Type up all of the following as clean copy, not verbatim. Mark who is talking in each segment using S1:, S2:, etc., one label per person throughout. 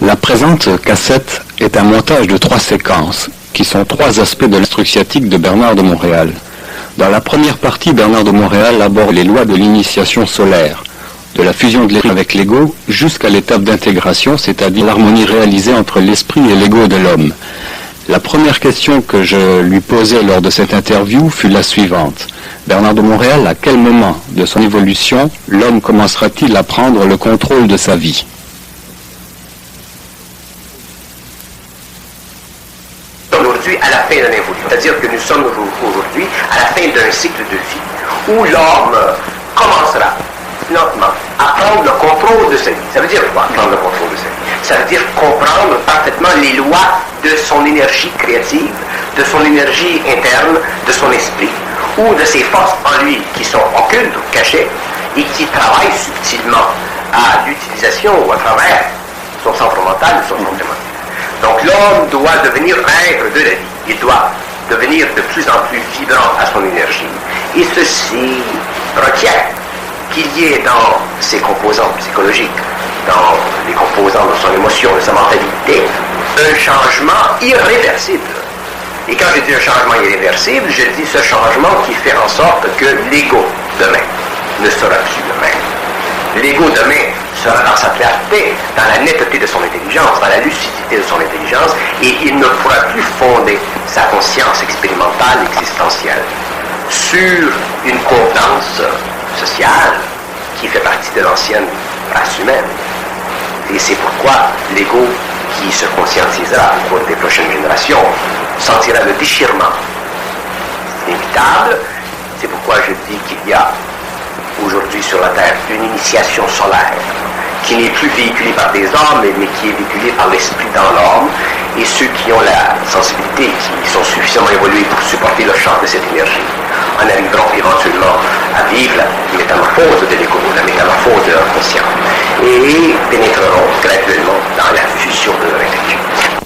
S1: La présente cassette est un montage de 3 séquences, qui sont 3 aspects de l'instruction sciatique de Bernard de Montréal. Dans la première partie, Bernard de Montréal aborde les lois de l'initiation solaire, de la fusion de l'esprit avec l'ego jusqu'à l'étape d'intégration, c'est-à-dire l'harmonie réalisée entre l'esprit et l'ego de l'homme. La première question que je lui posais lors de cette interview fut la suivante. Bernard de Montréal, à quel moment de son évolution l'homme commencera-t-il à prendre le contrôle de sa vie ?
S2: Aujourd'hui, à la fin d'un évolution, c'est-à-dire que nous sommes aujourd'hui à la fin d'un cycle de vie où l'homme commencera lentement à prendre le contrôle de sa vie. Ça veut dire quoi, prendre le contrôle de sa vie? Ça veut dire comprendre parfaitement les lois de son énergie créative, de son énergie interne, de son esprit, ou de ses forces en lui qui sont occultes ou cachées et qui travaillent subtilement à l'utilisation ou à travers son centre mental ou son centre émotionnel. Donc l'homme doit devenir maître de la vie. Il doit devenir de plus en plus vibrant à son énergie. Et ceci requiert qu'il y ait dans ses composants psychologiques, dans les composants de son émotion, de sa mentalité, un changement irréversible. Et quand je dis un changement irréversible, je dis ce changement qui fait en sorte que l'ego demain ne sera plus le même. L'ego demain sera dans sa clarté, dans la netteté de son intelligence, dans la lucidité de son intelligence, et il ne pourra plus fonder sa conscience expérimentale, existentielle, sur une convenance sociale qui fait partie de l'ancienne race humaine. Et c'est pourquoi l'ego qui se conscientisera au cours des prochaines générations sentira le déchirement. C'est inévitable. C'est pourquoi je dis qu'il y a aujourd'hui sur la Terre une initiation solaire qui n'est plus véhiculée par des hommes, mais qui est véhiculée par l'esprit dans l'homme, et ceux qui ont la sensibilité, qui sont suffisamment évolués pour supporter le champ de cette énergie, en arriveront éventuellement à vivre la métamorphose de l'ego, la métamorphose de leur conscience, et pénétreront graduellement dans la fusion de leur intelligence.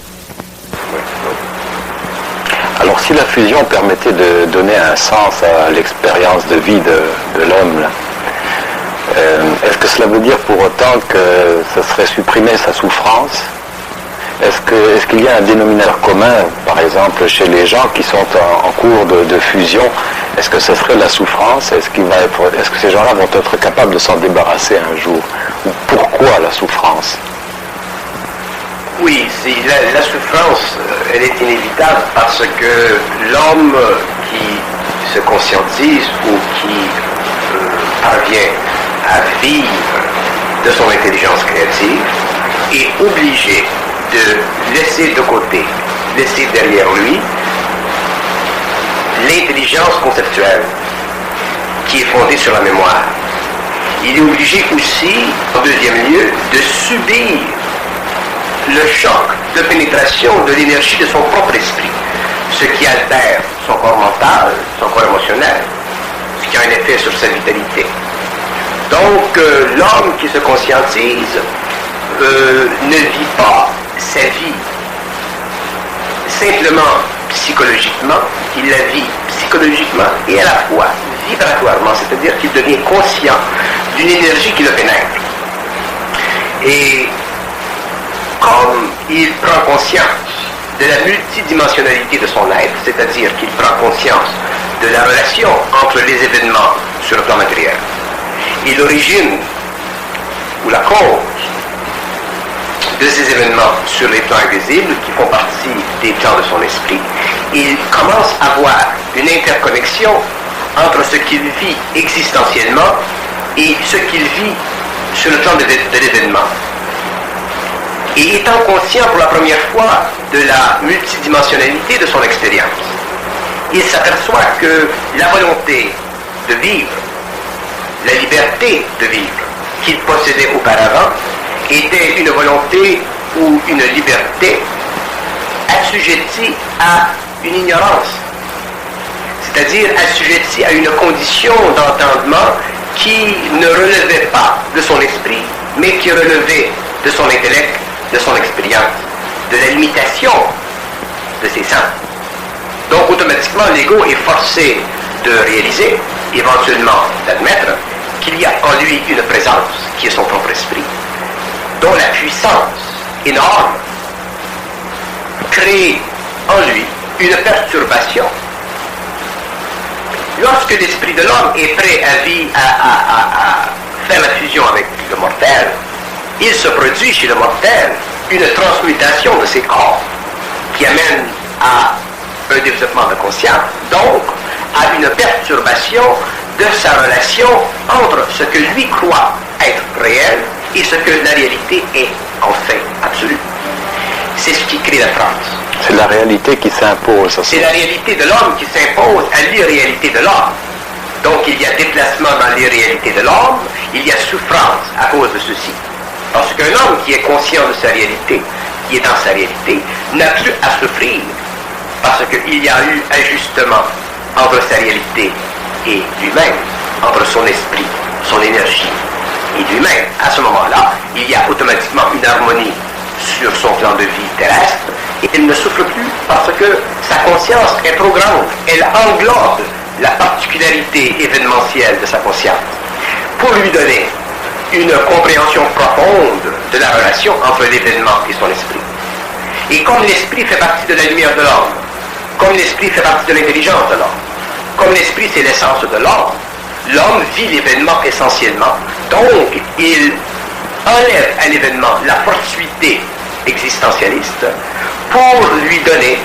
S1: Alors si la fusion permettait de donner un sens à l'expérience de vie de l'homme, là, est-ce que cela veut dire pour autant que ça serait supprimer sa souffrance? Est-ce qu'il y a un dénominateur commun, par exemple, chez les gens qui sont en cours de fusion? Est-ce que ce serait la souffrance? Est-ce que ces gens-là vont être capables de s'en débarrasser un jour? Ou pourquoi la souffrance?
S2: Oui, la souffrance, elle est inévitable parce que l'homme qui se conscientise ou qui parvient à vivre de son intelligence créative est obligé de laisser de côté, laisser derrière lui l'intelligence conceptuelle qui est fondée sur la mémoire. Il est obligé aussi, en deuxième lieu, de subir le choc de pénétration de l'énergie de son propre esprit, ce qui altère son corps mental, son corps émotionnel, ce qui a un effet sur sa vitalité. Donc, l'homme qui se conscientise ne vit pas sa vie simplement psychologiquement, il la vit psychologiquement et à la fois vibratoirement, c'est-à-dire qu'il devient conscient d'une énergie qui le pénètre. Et comme il prend conscience de la multidimensionnalité de son être, c'est-à-dire qu'il prend conscience de la relation entre les événements sur le plan matériel et l'origine ou la cause de ces événements sur les plans invisibles qui font partie des plans de son esprit, il commence à voir une interconnexion entre ce qu'il vit existentiellement et ce qu'il vit sur le plan de l'événement. Et étant conscient pour la première fois de la multidimensionnalité de son expérience, il s'aperçoit que la volonté de vivre, la liberté de vivre qu'il possédait auparavant, était une volonté ou une liberté assujettie à une ignorance, c'est-à-dire assujettie à une condition d'entendement qui ne relevait pas de son esprit, mais qui relevait de son intellect, de son expérience, de la limitation de ses sens. Donc automatiquement, l'ego est forcé de réaliser, éventuellement d'admettre, qu'il y a en lui une présence qui est son propre esprit, dont la puissance énorme crée en lui une perturbation. Lorsque l'esprit de l'homme est prêt à faire la fusion avec le mortel, il se produit chez le mortel une transmutation de ses corps qui amène à un développement de conscience, donc à une perturbation de sa relation entre ce que lui croit être réel et ce que la réalité est en fait absolue. C'est ce qui crée la transe.
S1: C'est la réalité qui s'impose.
S2: C'est la réalité de l'homme qui s'impose à l'irréalité de l'homme. Donc il y a déplacement dans l'irréalité de l'homme, il y a souffrance à cause de ceci. Parce qu'un homme qui est conscient de sa réalité, qui est dans sa réalité, n'a plus à souffrir parce qu'il y a eu ajustement entre sa réalité et lui-même, entre son esprit, son énergie et lui-même. À ce moment-là, il y a automatiquement une harmonie sur son plan de vie terrestre et il ne souffre plus parce que sa conscience est trop grande. Elle englobe la particularité événementielle de sa conscience pour lui donner une compréhension profonde de la relation entre l'événement et son esprit. Et comme l'esprit fait partie de la lumière de l'homme, comme l'esprit fait partie de l'intelligence de l'homme, comme l'esprit c'est l'essence de l'homme vit l'événement essentiellement. Donc, il enlève à l'événement la fortuité existentialiste pour lui donner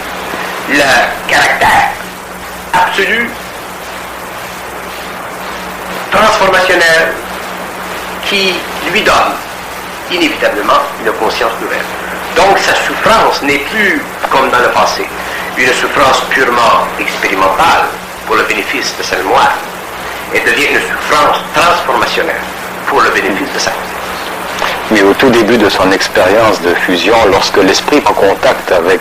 S2: le caractère absolu, transformationnel, qui lui donne inévitablement une conscience nouvelle. Donc sa souffrance n'est plus, comme dans le passé, une souffrance purement expérimentale pour le bénéfice de sa mémoire. Elle devient une souffrance transformationnelle pour le bénéfice de sa conscience.
S1: Mais au tout début de son expérience de fusion, lorsque l'esprit prend contact avec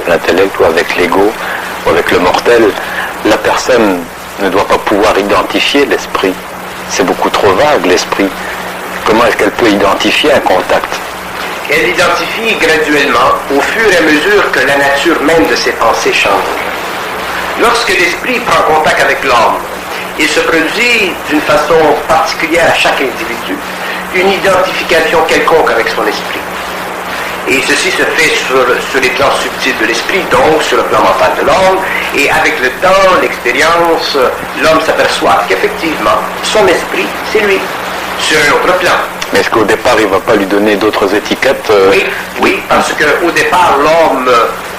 S1: l'intellect ou avec l'ego ou avec le mortel, la personne ne doit pas pouvoir identifier l'esprit. C'est beaucoup trop vague, l'esprit. Comment est-ce qu'elle peut identifier un contact?
S2: Elle l'identifie graduellement au fur et à mesure que la nature même de ses pensées change. Lorsque l'esprit prend contact avec l'homme, il se produit d'une façon particulière à chaque individu une identification quelconque avec son esprit. Et ceci se fait sur les plans subtils de l'esprit, donc sur le plan mental de l'homme, et avec le temps, l'expérience, l'homme s'aperçoit qu'effectivement, son esprit, c'est lui, sur un autre plan.
S1: Mais est-ce qu'au départ, il ne va pas lui donner d'autres étiquettes
S2: Oui, parce qu'au départ, l'homme,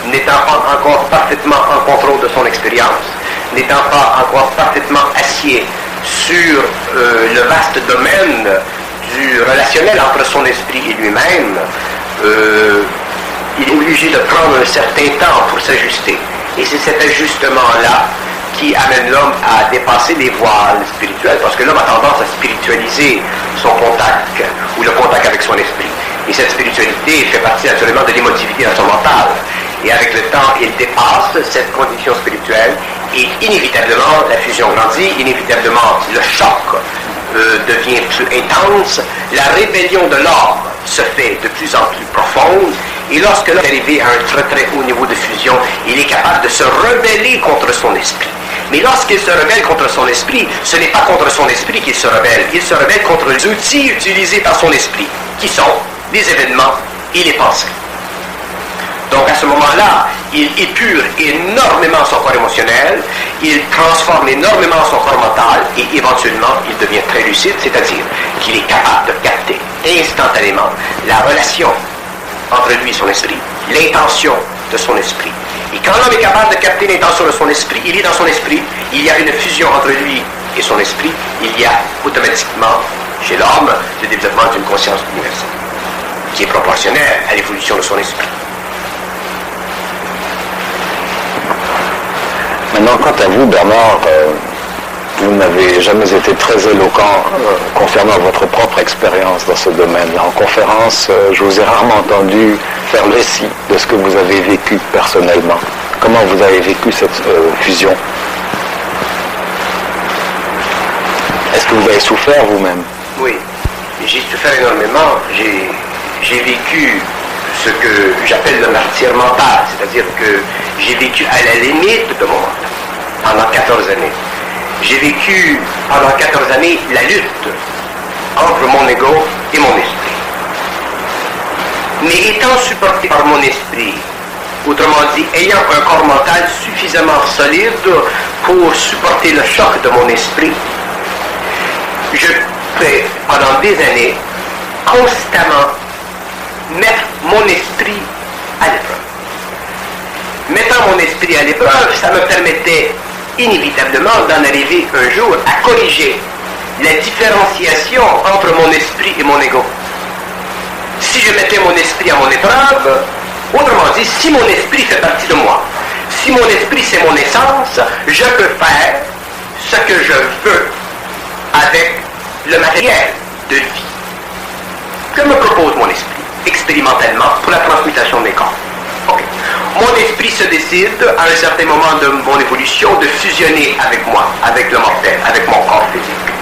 S2: n'étant pas encore parfaitement en contrôle de son expérience, n'étant pas encore parfaitement assied sur le vaste domaine du relationnel entre son esprit et lui-même, il est obligé de prendre un certain temps pour s'ajuster. Et c'est cet ajustement-là qui amène l'homme à dépasser les voiles spirituelles, parce que l'homme a tendance à spiritualiser son contact, ou le contact avec son esprit. Et cette spiritualité fait partie naturellement de l'émotivité dans son mental. Et avec le temps, il dépasse cette condition spirituelle, et inévitablement, la fusion grandit, inévitablement, le choc devient plus intense, la rébellion de l'homme se fait de plus en plus profonde, et lorsque l'homme est arrivé à un très très haut niveau de fusion, il est capable de se rebeller contre son esprit. Mais lorsqu'il se rebelle contre son esprit, ce n'est pas contre son esprit qu'il se rebelle, il se rebelle contre les outils utilisés par son esprit, qui sont les événements et les pensées. Donc à ce moment-là, il épure énormément son corps émotionnel, il transforme énormément son corps mental et éventuellement il devient très lucide, c'est-à-dire qu'il est capable de capter instantanément la relation entre lui et son esprit, l'intention de son esprit. Et quand l'homme est capable de capter l'intention de son esprit, il est dans son esprit, il y a une fusion entre lui et son esprit, il y a automatiquement chez l'homme le développement d'une conscience universelle qui est proportionnelle à l'évolution de son esprit.
S1: Maintenant, quant à vous, Bernard, vous n'avez jamais été très éloquent concernant votre propre expérience dans ce domaine-là. En conférence, je vous ai rarement entendu faire le récit de ce que vous avez vécu personnellement. Comment vous avez vécu cette fusion? Est-ce que vous avez souffert vous-même?
S2: Oui, j'ai souffert énormément. J'ai vécu ce que j'appelle le martyre mental, c'est-à-dire que j'ai vécu à la limite de mon mental pendant 14 années. J'ai vécu pendant 14 années la lutte entre mon ego et mon esprit. mais étant supporté par mon esprit, autrement dit, ayant un corps mental suffisamment solide pour supporter le choc de mon esprit, je peux, pendant des années, constamment mettre mon esprit à l'épreuve. Mettant mon esprit à l'épreuve, ça me permettait inévitablement d'en arriver un jour à corriger la différenciation entre mon esprit et mon ego. Si je mettais mon esprit à mon épreuve, autrement dit, si mon esprit fait partie de moi, si mon esprit c'est mon essence, je peux faire ce que je veux avec le matériel de vie que me propose mon esprit, expérimentalement, pour la transmutation des corps. Okay. Mon esprit se décide, à un certain moment de mon évolution, de fusionner avec moi, avec le mortel, avec mon corps physique.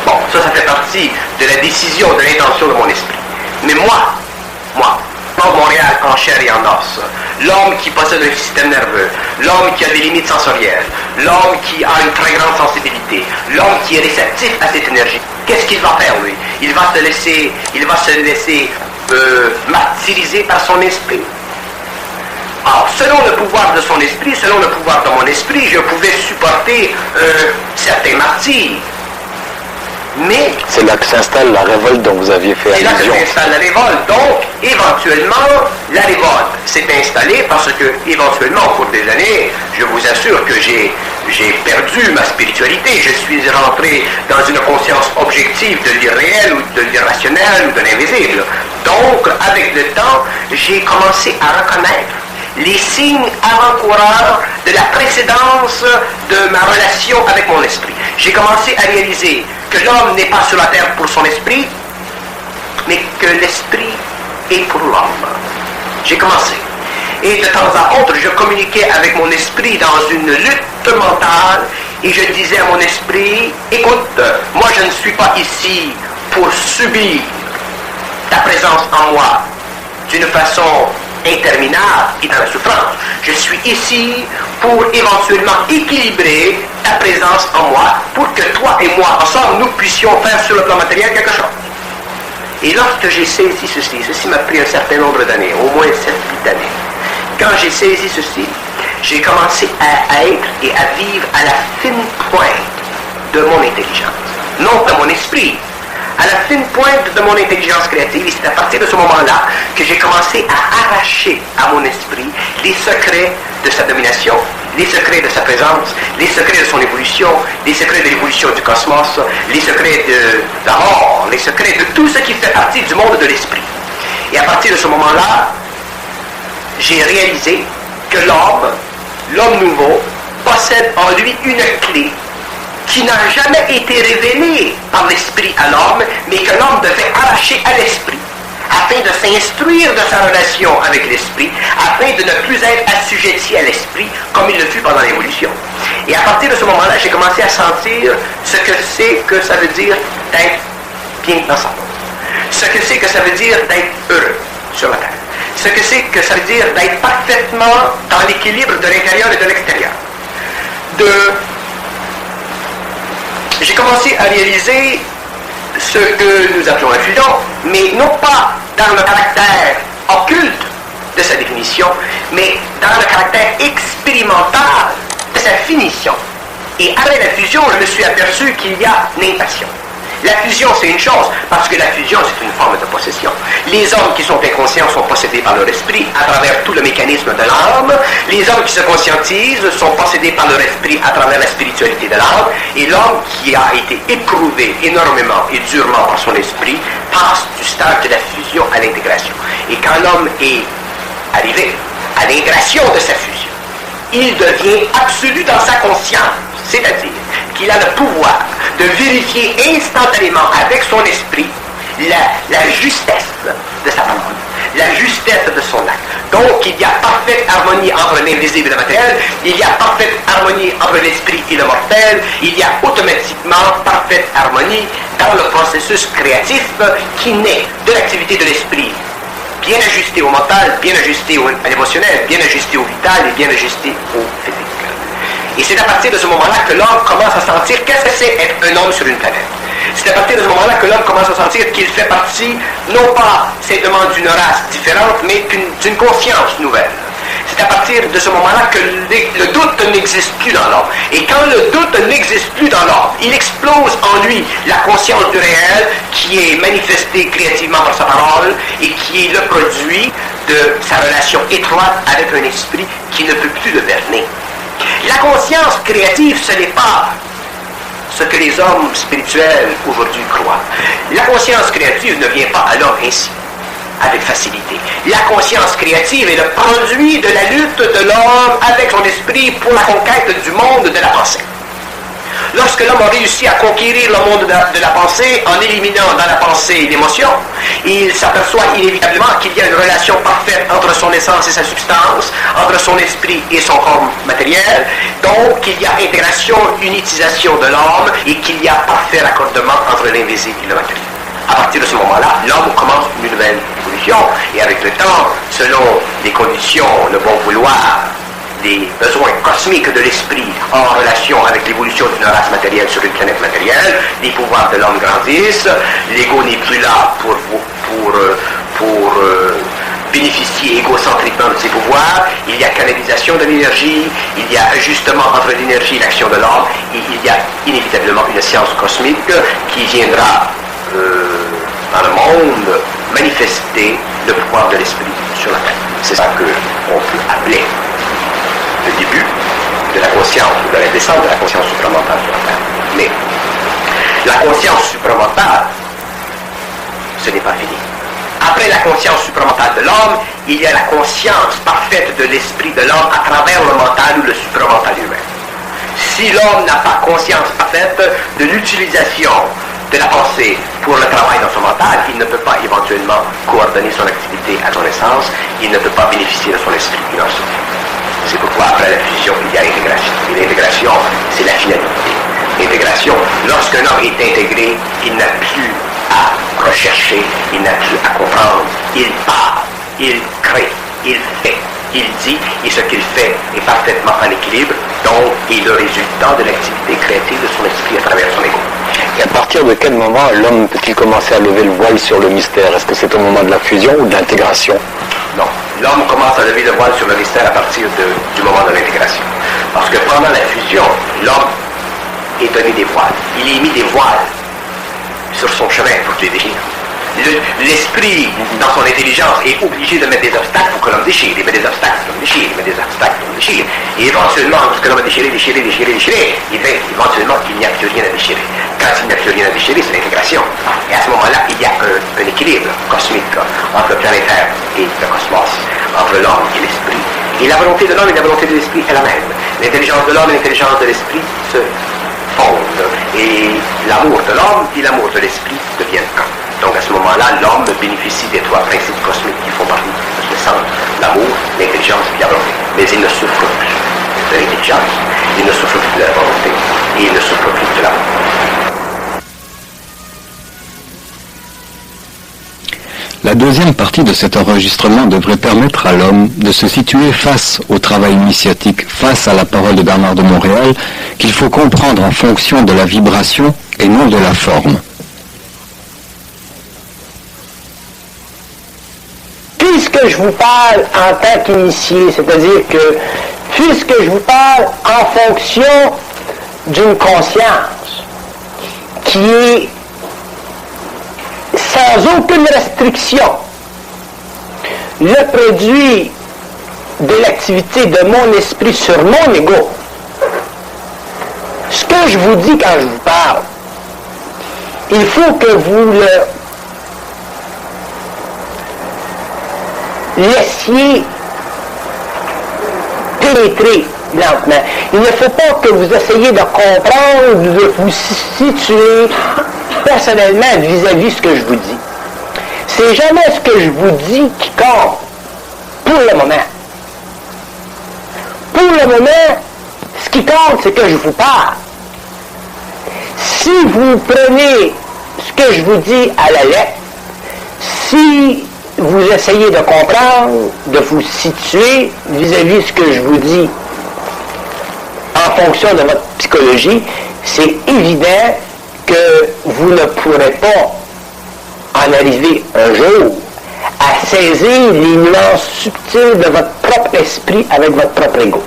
S2: Bon, ça fait partie de la décision, de l'intention de mon esprit. Mais moi, l'homme Montréal en chair et en os, l'homme qui possède un système nerveux, l'homme qui a des limites sensorielles, l'homme qui a une très grande sensibilité, l'homme qui est réceptif à cette énergie, qu'est-ce qu'il va faire, lui? Il va se laisser martyriser par son esprit. Alors, selon le pouvoir de son esprit, selon le pouvoir de mon esprit, je pouvais supporter certains martyrs. Mais
S1: c'est là que s'installe la révolte dont vous aviez fait allusion.
S2: C'est là que s'installe la révolte. Donc, éventuellement, la révolte s'est installée parce que, éventuellement, au cours des années, je vous assure que j'ai perdu ma spiritualité. Je suis rentré dans une conscience objective de l'irréel ou de l'irrationnel ou de l'invisible. Donc, avec le temps, j'ai commencé à reconnaître les signes avant-coureurs de la précédence de ma relation avec mon esprit. J'ai commencé à réaliser que l'homme n'est pas sur la terre pour son esprit, mais que l'esprit est pour l'homme. J'ai commencé. Et de temps à autre, je communiquais avec mon esprit dans une lutte mentale et je disais à mon esprit, écoute, moi je ne suis pas ici pour subir ta présence en moi d'une façon interminable et dans la souffrance. Je suis ici pour éventuellement équilibrer ta présence en moi pour que toi et moi, ensemble, nous puissions faire sur le plan matériel quelque chose. Et lorsque j'ai saisi ceci m'a pris un certain nombre d'années, au moins 7-8 années. Quand j'ai saisi ceci, j'ai commencé à être et à vivre à la fine pointe de mon intelligence. Non de mon esprit, à la fine pointe de mon intelligence créative. Et c'est à partir de ce moment-là que j'ai commencé à arracher à mon esprit les secrets de sa domination, les secrets de sa présence, les secrets de son évolution, les secrets de l'évolution du cosmos, les secrets de la mort, les secrets de tout ce qui fait partie du monde de l'esprit. Et à partir de ce moment-là, j'ai réalisé que l'homme nouveau, possède en lui une clé qui n'a jamais été révélée par l'esprit à l'homme, mais que l'homme devait arracher à l'esprit, afin de s'instruire de sa relation avec l'esprit, afin de ne plus être assujetti à l'esprit, comme il le fut pendant l'évolution. Et à partir de ce moment-là, j'ai commencé à sentir ce que c'est que ça veut dire d'être bien dans sa peau, ce que c'est que ça veut dire d'être heureux sur la terre, ce que c'est que ça veut dire d'être parfaitement dans l'équilibre de l'intérieur et de l'extérieur. J'ai commencé à réaliser ce que nous appelons un fusion, mais non pas dans le caractère occulte de sa définition, mais dans le caractère expérimental de sa finition. Et après la fusion, je me suis aperçu qu'il y a une impassion. La fusion, c'est une chose, parce que la fusion, c'est une forme de possession. Les hommes qui sont inconscients sont possédés par leur esprit à travers tout le mécanisme de l'âme. Les hommes qui se conscientisent sont possédés par leur esprit à travers la spiritualité de l'âme. Et l'homme qui a été éprouvé énormément et durement par son esprit passe du stade de la fusion à l'intégration. Et quand l'homme est arrivé à l'intégration de sa fusion, il devient absolu dans sa conscience, c'est-à-dire qu'il a le pouvoir de vérifier instantanément avec son esprit la justesse de sa parole, la justesse de son acte. Donc il y a parfaite harmonie entre l'invisible et le matériel, il y a parfaite harmonie entre l'esprit et le mortel, il y a automatiquement parfaite harmonie dans le processus créatif qui naît de l'activité de l'esprit, bien ajusté au mental, bien ajusté à l'émotionnel, bien ajusté au vital et bien ajusté au physique. Et c'est à partir de ce moment-là que l'homme commence à sentir qu'est-ce que c'est être un homme sur une planète. C'est à partir de ce moment-là que l'homme commence à sentir qu'il fait partie, non pas simplement d'une race différente, mais d'une conscience nouvelle. C'est à partir de ce moment-là que le doute n'existe plus dans l'homme. Et quand le doute n'existe plus dans l'homme, il explose en lui la conscience du réel qui est manifestée créativement par sa parole et qui est le produit de sa relation étroite avec un esprit qui ne peut plus le berner. La conscience créative, ce n'est pas ce que les hommes spirituels aujourd'hui croient. La conscience créative ne vient pas à l'homme ainsi, avec facilité. La conscience créative est le produit de la lutte de l'homme avec son esprit pour la conquête du monde de la pensée. Lorsque l'homme a réussi à conquérir le monde de la pensée en éliminant dans la pensée l'émotion, il s'aperçoit inévitablement qu'il y a une relation parfaite entre son essence et sa substance, entre son esprit et son corps matériel, donc qu'il y a intégration, unitisation de l'homme et qu'il y a parfait raccordement entre l'invisible et le matériel. À partir de ce moment-là, l'homme commence une nouvelle évolution et avec le temps, selon les conditions, le bon vouloir, des besoins cosmiques de l'esprit en relation avec l'évolution d'une race matérielle sur une planète matérielle, les pouvoirs de l'homme grandissent, l'ego n'est plus là pour bénéficier égocentriquement de ses pouvoirs, il y a canalisation de l'énergie, il y a ajustement entre l'énergie et l'action de l'homme, et il y a inévitablement une science cosmique qui viendra dans le monde manifester le pouvoir de l'esprit sur la terre. C'est ça qu'on peut appeler le début de la conscience, ou de la descente de la conscience supramentale sur la terre. Mais la conscience supramentale, ce n'est pas fini. Après la conscience supramentale de l'homme, il y a la conscience parfaite de l'esprit de l'homme à travers le mental ou le supramental humain. Si l'homme n'a pas conscience parfaite de l'utilisation de la pensée pour le travail dans son mental, il ne peut pas éventuellement coordonner son activité à son essence, il ne peut pas bénéficier de son esprit financier. C'est pourquoi après la fusion, il y a l'intégration. Et l'intégration, c'est la finalité. L'intégration, lorsqu'un homme est intégré, il n'a plus à rechercher, il n'a plus à comprendre. Il part, il crée, il fait, il dit, et ce qu'il fait est parfaitement en équilibre, donc il est le résultat de l'activité créative de son esprit à travers son ego.
S1: Et à partir de quel moment l'homme peut-il commencer à lever le voile sur le mystère? Est-ce que c'est au moment de la fusion ou de l'intégration?
S2: Non. L'homme commence à lever le voile sur le mystère à partir du moment de l'intégration. Parce que pendant la fusion, l'homme est donné des voiles. Il est mis des voiles sur son chemin pour les déchirer. L'esprit, dans son intelligence, est obligé de mettre des obstacles pour que l'homme déchire. Il met des obstacles, l'homme déchire, il met des obstacles, l'homme déchire. Et éventuellement, lorsque l'homme a déchiré, il va éventuellement qu'il n'y a plus rien à déchirer. Quand il n'y a plus rien à déchirer, c'est l'intégration. Et à ce moment-là, il y a un équilibre cosmique entre le planétaire et le cosmos, entre l'homme et l'esprit. Et la volonté de l'homme et la volonté de l'esprit est la même. L'intelligence de l'homme et l'intelligence de l'esprit se fondent. Et l'amour de l'homme et l'amour de l'esprit deviennent un. Donc à ce moment-là, l'homme bénéficie des trois principes cosmiques qui font partie de ce centre, l'amour, l'intelligence et la volonté. Mais il ne souffre plus de l'intelligence, il ne souffre plus de la volonté, et il ne souffre plus de l'amour.
S1: La deuxième partie de cet enregistrement devrait permettre à l'homme de se situer face au travail initiatique, face à la parole de Bernard de Montréal, qu'il faut comprendre en fonction de la vibration et non de la forme.
S3: Puisque je vous parle en tant qu'initié, c'est-à-dire que puisque je vous parle en fonction d'une conscience qui est sans aucune restriction le produit de l'activité de mon esprit sur mon ego, ce que je vous dis quand je vous parle, il faut que vous le laissiez pénétrer lentement. Il ne faut pas que vous essayiez de comprendre, de vous situer personnellement vis-à-vis de ce que je vous dis. C'est jamais ce que je vous dis qui compte pour le moment. Pour le moment, ce qui compte, c'est que je vous parle. Si vous prenez ce que je vous dis à la lettre, si vous essayez de comprendre, de vous situer vis-à-vis de ce que je vous dis en fonction de votre psychologie, c'est évident que vous ne pourrez pas en arriver un jour à saisir les nuances subtiles de votre propre esprit avec votre propre ego.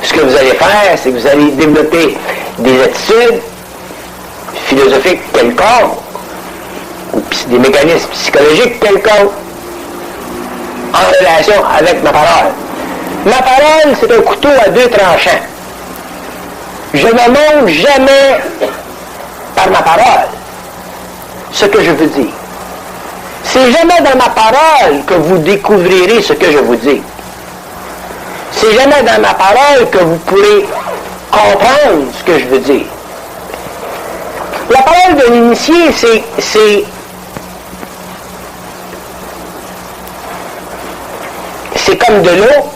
S3: Ce que vous allez faire, c'est que vous allez développer des attitudes philosophiques quelconques, ou des mécanismes psychologiques quelconques, en relation avec ma parole. Ma parole, c'est un couteau à deux tranchants. Je ne montre jamais par ma parole ce que je veux dire. C'est jamais dans ma parole que vous découvrirez ce que je vous dis. C'est jamais dans ma parole que vous pourrez comprendre ce que je veux dire. La parole de l'initié, c'est comme de l'eau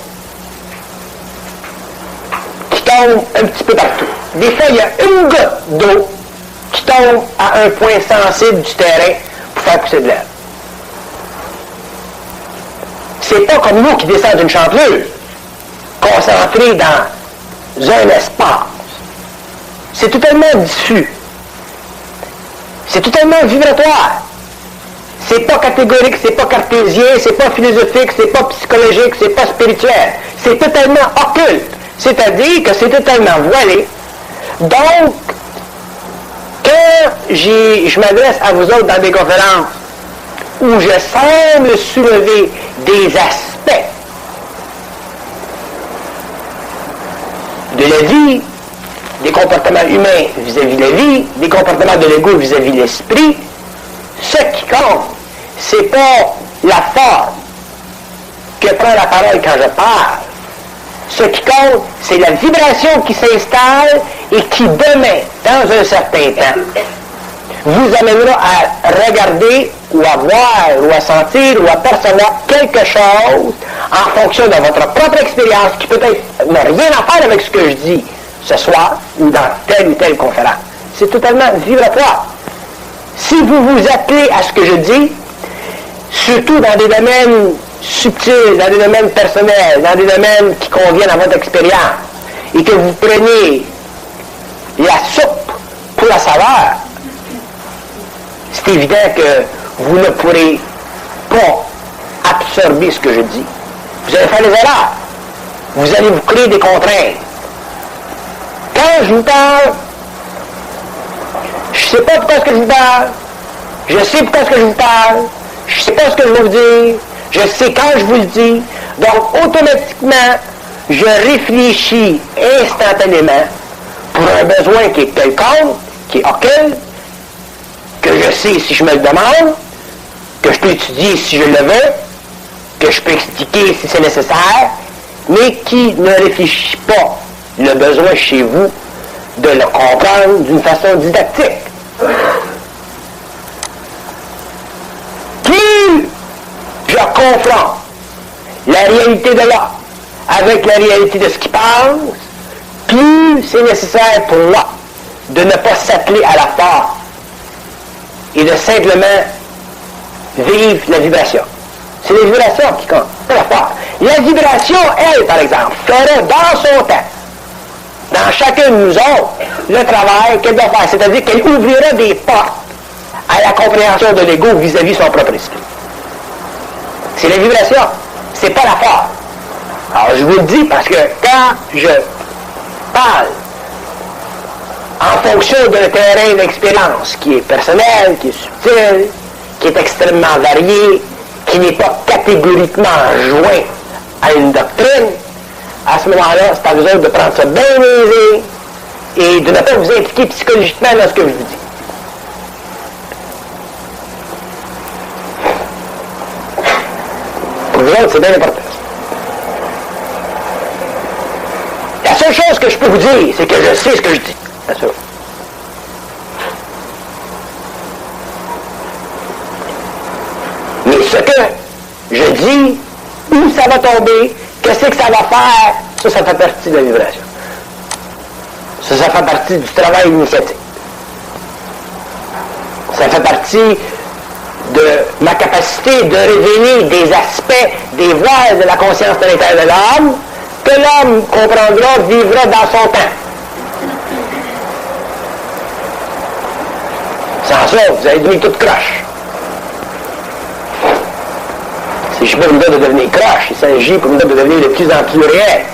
S3: qui tombe un petit peu partout. Des fois, il y a une goutte d'eau qui tombe à un point sensible du terrain pour faire pousser de l'herbe. C'est pas comme l'eau qui descend d'une chanteuse, concentrée dans un espace. C'est totalement diffus. C'est totalement vibratoire. C'est pas catégorique, c'est pas cartésien, c'est pas philosophique, c'est pas psychologique, c'est pas spirituel. C'est totalement occulte. C'est-à-dire que c'est totalement voilé. Donc, quand je m'adresse à vous autres dans des conférences où je semble soulever des aspects de la vie, des comportements humains vis-à-vis de la vie, des comportements de l'ego vis-à-vis de l'esprit, ce qui compte, c'est pas la forme que prend la parole quand je parle. Ce qui compte, c'est la vibration qui s'installe et qui, demain, dans un certain temps, vous amènera à regarder ou à voir ou à sentir ou à percevoir quelque chose en fonction de votre propre expérience qui peut-être n'a rien à faire avec ce que je dis ce soir ou dans telle ou telle conférence. C'est totalement vibratoire. Si vous vous attelez à ce que je dis, surtout dans des domaines subtils, dans des domaines personnels, dans des domaines qui conviennent à votre expérience, et que vous prenez la soupe pour la saveur, c'est évident que vous ne pourrez pas absorber ce que je dis. Vous allez faire des erreurs. Vous allez vous créer des contraintes. Quand je vous parle, je ne sais pas pourquoi est-ce que je vous parle. Je sais pourquoi est-ce que je vous parle. Je ne sais pas ce que je vais vous dire. Je sais quand je vous le dis. Donc, automatiquement, je réfléchis instantanément pour un besoin qui est quelconque, qui est occulte, que je sais si je me le demande, que je peux étudier si je le veux, que je peux expliquer si c'est nécessaire, mais qui ne réfléchit pas le besoin chez vous de le comprendre d'une façon didactique. Plus je confronte la réalité de l'homme avec la réalité de ce qu'il pense, plus c'est nécessaire pour moi de ne pas s'atteler à la forme et de simplement vivre la vibration. C'est les vibrations qui comptent, pas la forme. La vibration, elle, par exemple, fera dans son temps, dans chacun de nous autres, le travail qu'elle doit faire. C'est-à-dire qu'elle ouvrira des portes à la compréhension de l'ego vis-à-vis son propre esprit. C'est la vibration, c'est pas la forme. Alors, je vous le dis parce que quand je parle en fonction d'un terrain d'expérience qui est personnel, qui est subtil, qui est extrêmement varié, qui n'est pas catégoriquement joint à une doctrine, à ce moment-là, c'est à vous autres de prendre ça bien aisé et de ne pas vous impliquer psychologiquement dans ce que je vous dis. Pour vous autres, c'est bien important. La seule chose que je peux vous dire, c'est que je sais ce que je dis. Bien sûr. Mais ce que je dis, où ça va tomber, qu'est-ce que ça va faire, ça fait partie de la vibration. Ça fait partie du travail initiatique. Ça fait partie de ma capacité de révéler des aspects, des voiles de la conscience planétaire de l'homme, que l'homme comprendra, vivra dans son temps. Sans ça, vous allez devenir toute croche. Il ne s'agit pas pour nous de devenir croche, il s'agit pour nous de devenir de plus en plus réel.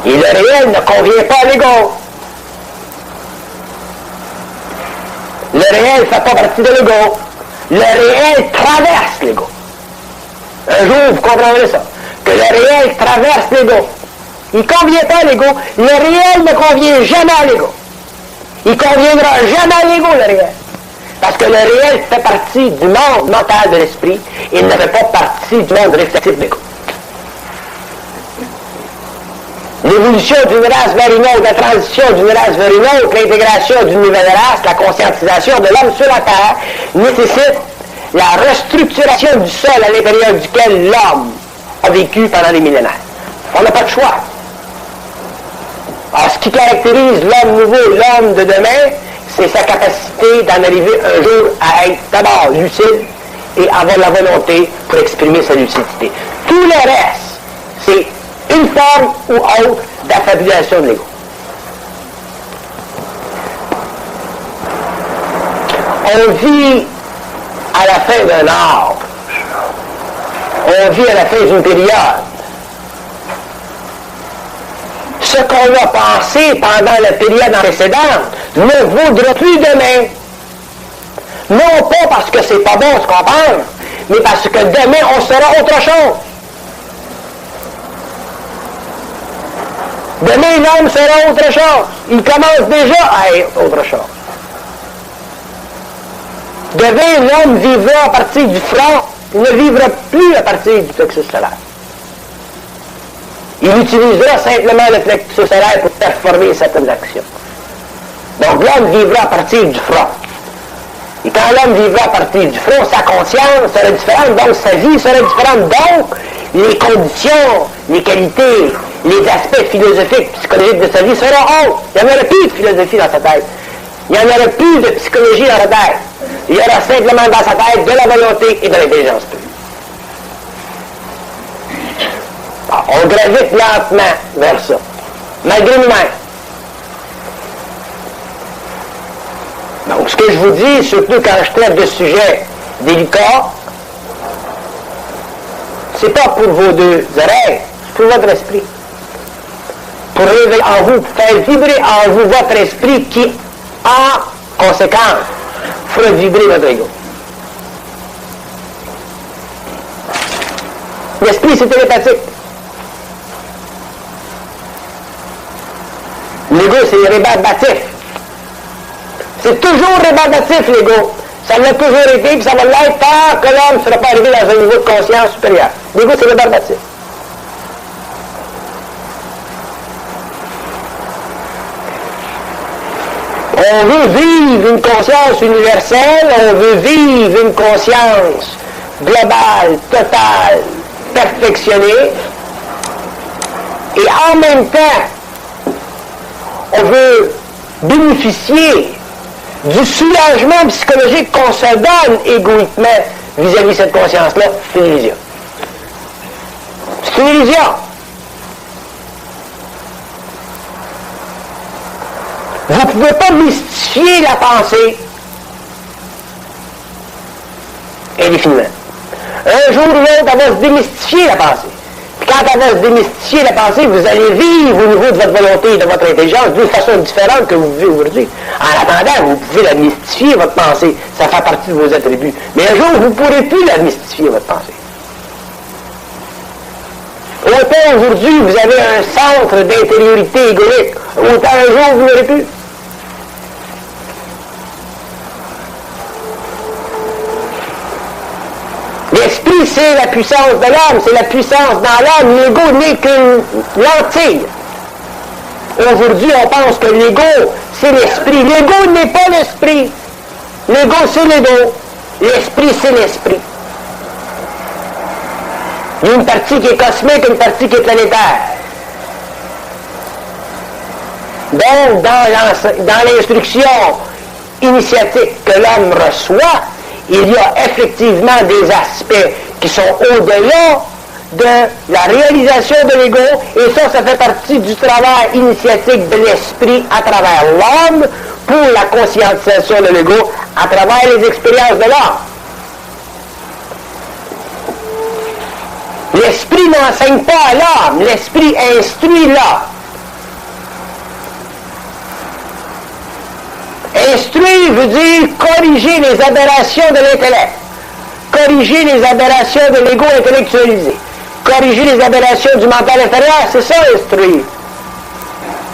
S3: Et le réel ne convient pas à l'ego. Le réel ne fait pas partie de l'ego. Le réel traverse l'ego. Un jour, vous comprendrez ça. Que le réel traverse l'ego. Il ne convient pas à l'ego. Le réel ne convient jamais à l'ego. Il ne conviendra jamais à l'ego, le réel. Parce que le réel fait partie du monde mental de l'esprit et ne fait pas partie du monde réflexif de l'ego. L'évolution d'une race vers une autre, la transition d'une race vers une autre, l'intégration d'une nouvelle race, la conscientisation de l'homme sur la Terre nécessite la restructuration du sol à l'intérieur duquel l'homme a vécu pendant les millénaires. On n'a pas de choix. Alors, ce qui caractérise l'homme nouveau, l'homme de demain, c'est sa capacité d'en arriver un jour à être d'abord lucide et avoir la volonté pour exprimer sa lucidité. Tout le reste, c'est une forme ou autre d'affabulation de l'ego. On vit à la fin d'un âge. On vit à la fin d'une période. Ce qu'on a pensé pendant la période précédente ne vaudra plus demain. Non pas parce que c'est pas bon ce qu'on pense, mais parce que demain on sera autre chose. Demain l'homme sera autre chose. Il commence déjà à être autre chose. Demain l'homme vivra à partir du front, il ne vivra plus à partir du plexus solaire. Il utilisera simplement le plexus solaire pour performer certaines actions. Donc l'homme vivra à partir du front. Et quand l'homme vivra à partir du front, sa conscience sera différente, donc sa vie sera différente. Donc, les conditions, les qualités, les aspects philosophiques, psychologiques de sa vie seront autres. Il n'y en aura plus de philosophie dans sa tête. Il n'y en aura plus de psychologie dans sa tête. Il y aura simplement dans sa tête de la volonté et de l'intelligence pure. On gravite lentement vers ça, malgré nous-mêmes. Donc, ce que je vous dis, surtout quand je traite de sujets délicats, c'est pas pour vos deux oreilles, c'est pour votre esprit. Pour réveiller en vous, pour faire vibrer en vous votre esprit qui, en conséquence, fera vibrer votre ego. L'esprit, c'est télépathique. L'ego, c'est rébarbatif. C'est toujours rébarbatif, l'ego. Ça l'a toujours été, puis ça va l'être tant que l'homme ne sera pas arrivé dans un niveau de conscience supérieur. L'ego, c'est rébarbatif. On veut vivre une conscience universelle, on veut vivre une conscience globale, totale, perfectionnée, et en même temps, on veut bénéficier du soulagement psychologique qu'on se donne égoïquement vis-à-vis de cette conscience-là. C'est une illusion. C'est une illusion. Vous ne pouvez pas mystifier la pensée indéfiniment. Un jour ou l'autre, elle va se démystifier la pensée. Puis quand elle va se démystifier la pensée, vous allez vivre au niveau de votre volonté et de votre intelligence d'une façon différente que vous vivez aujourd'hui. En attendant, vous pouvez la mystifier, votre pensée. Ça fait partie de vos attributs. Mais un jour, vous ne pourrez plus la mystifier, votre pensée. Autant aujourd'hui, vous avez un centre d'intériorité égoïque. Autant un jour, vous n'aurez plus. L'esprit, c'est la puissance de l'âme, c'est la puissance dans l'âme. L'ego n'est qu'une lentille. Aujourd'hui, on pense que l'ego, c'est l'esprit. L'ego n'est pas l'esprit. L'ego, c'est l'ego. L'esprit, c'est l'esprit. Il y a une partie qui est cosmique, une partie qui est planétaire. Donc, dans l'instruction initiatique que l'homme reçoit, il y a effectivement des aspects qui sont au-delà de la réalisation de l'ego, et ça fait partie du travail initiatique de l'esprit à travers l'homme pour la conscientisation de l'ego à travers les expériences de l'art. L'esprit n'enseigne pas à l'âme, l'esprit instruit l'âme. Instruire veut dire corriger les aberrations de l'intellect, corriger les aberrations de l'ego intellectualisé, corriger les aberrations du mental inférieur, c'est ça instruire.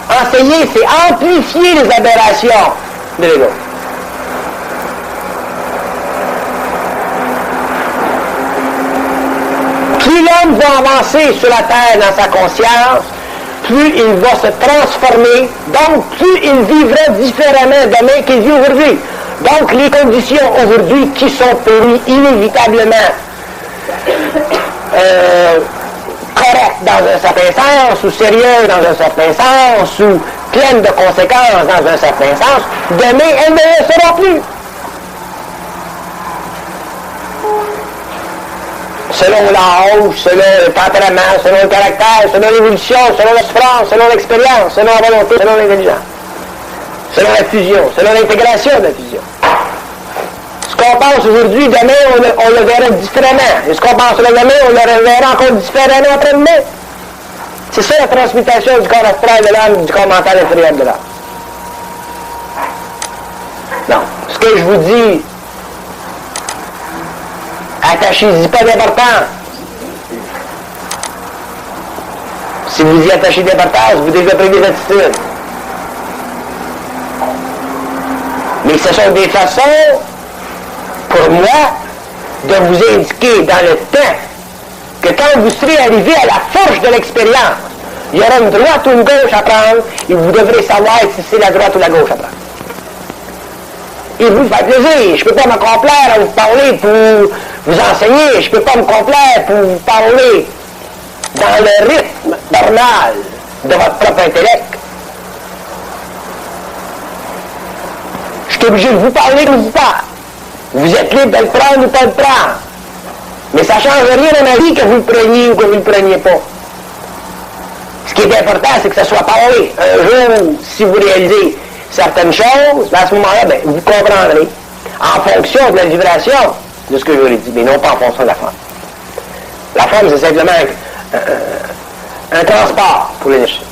S3: Enseigner, c'est amplifier les aberrations de l'ego. Plus l'homme va avancer sur la terre dans sa conscience, plus il va se transformer, donc plus il vivra différemment demain qu'il vit aujourd'hui. Donc les conditions aujourd'hui qui sont pour lui inévitablement correctes dans un certain sens, ou sérieuses dans un certain sens, ou pleines de conséquences dans un certain sens, demain elles ne le seront plus. Selon l'âge, selon le tempérament, selon le caractère, selon l'évolution, selon la souffrance, selon l'expérience, selon la volonté, selon l'intelligence, selon la fusion, selon l'intégration de la fusion. Ce qu'on pense aujourd'hui, demain, on le verra différemment. Et ce qu'on pense demain, on le verra encore différemment après-demain. C'est ça la transmutation du corps astral de l'âme, du corps mental inférieur de l'âme. Donc, ce que je vous dis, attachez-y pas d'importance. Si vous y attachez d'importance, vous développez des attitudes. Mais ce sont des façons, pour moi, de vous indiquer dans le temps que quand vous serez arrivé à la forge de l'expérience, il y aura une droite ou une gauche à prendre et vous devrez savoir si c'est la droite ou la gauche à prendre. Et vous faites plaisir. Je ne peux pas me complaire à vous parler pour vous enseigner. Je ne peux pas me complaire pour vous parler dans le rythme normal de votre propre intellect. Je suis obligé de vous parler comme je vous parle. Vous êtes libre de le prendre ou pas de le prendre. Mais ça ne change rien dans ma vie que vous le preniez ou que vous ne le preniez pas. Ce qui est important, c'est que ça soit parlé. Un jour, si vous réalisez certaines choses, à ce moment-là, ben, vous comprendrez en fonction de la vibration de ce que je vous ai dit, mais non pas en fonction de la forme. La forme, c'est simplement un transport pour l'énergie.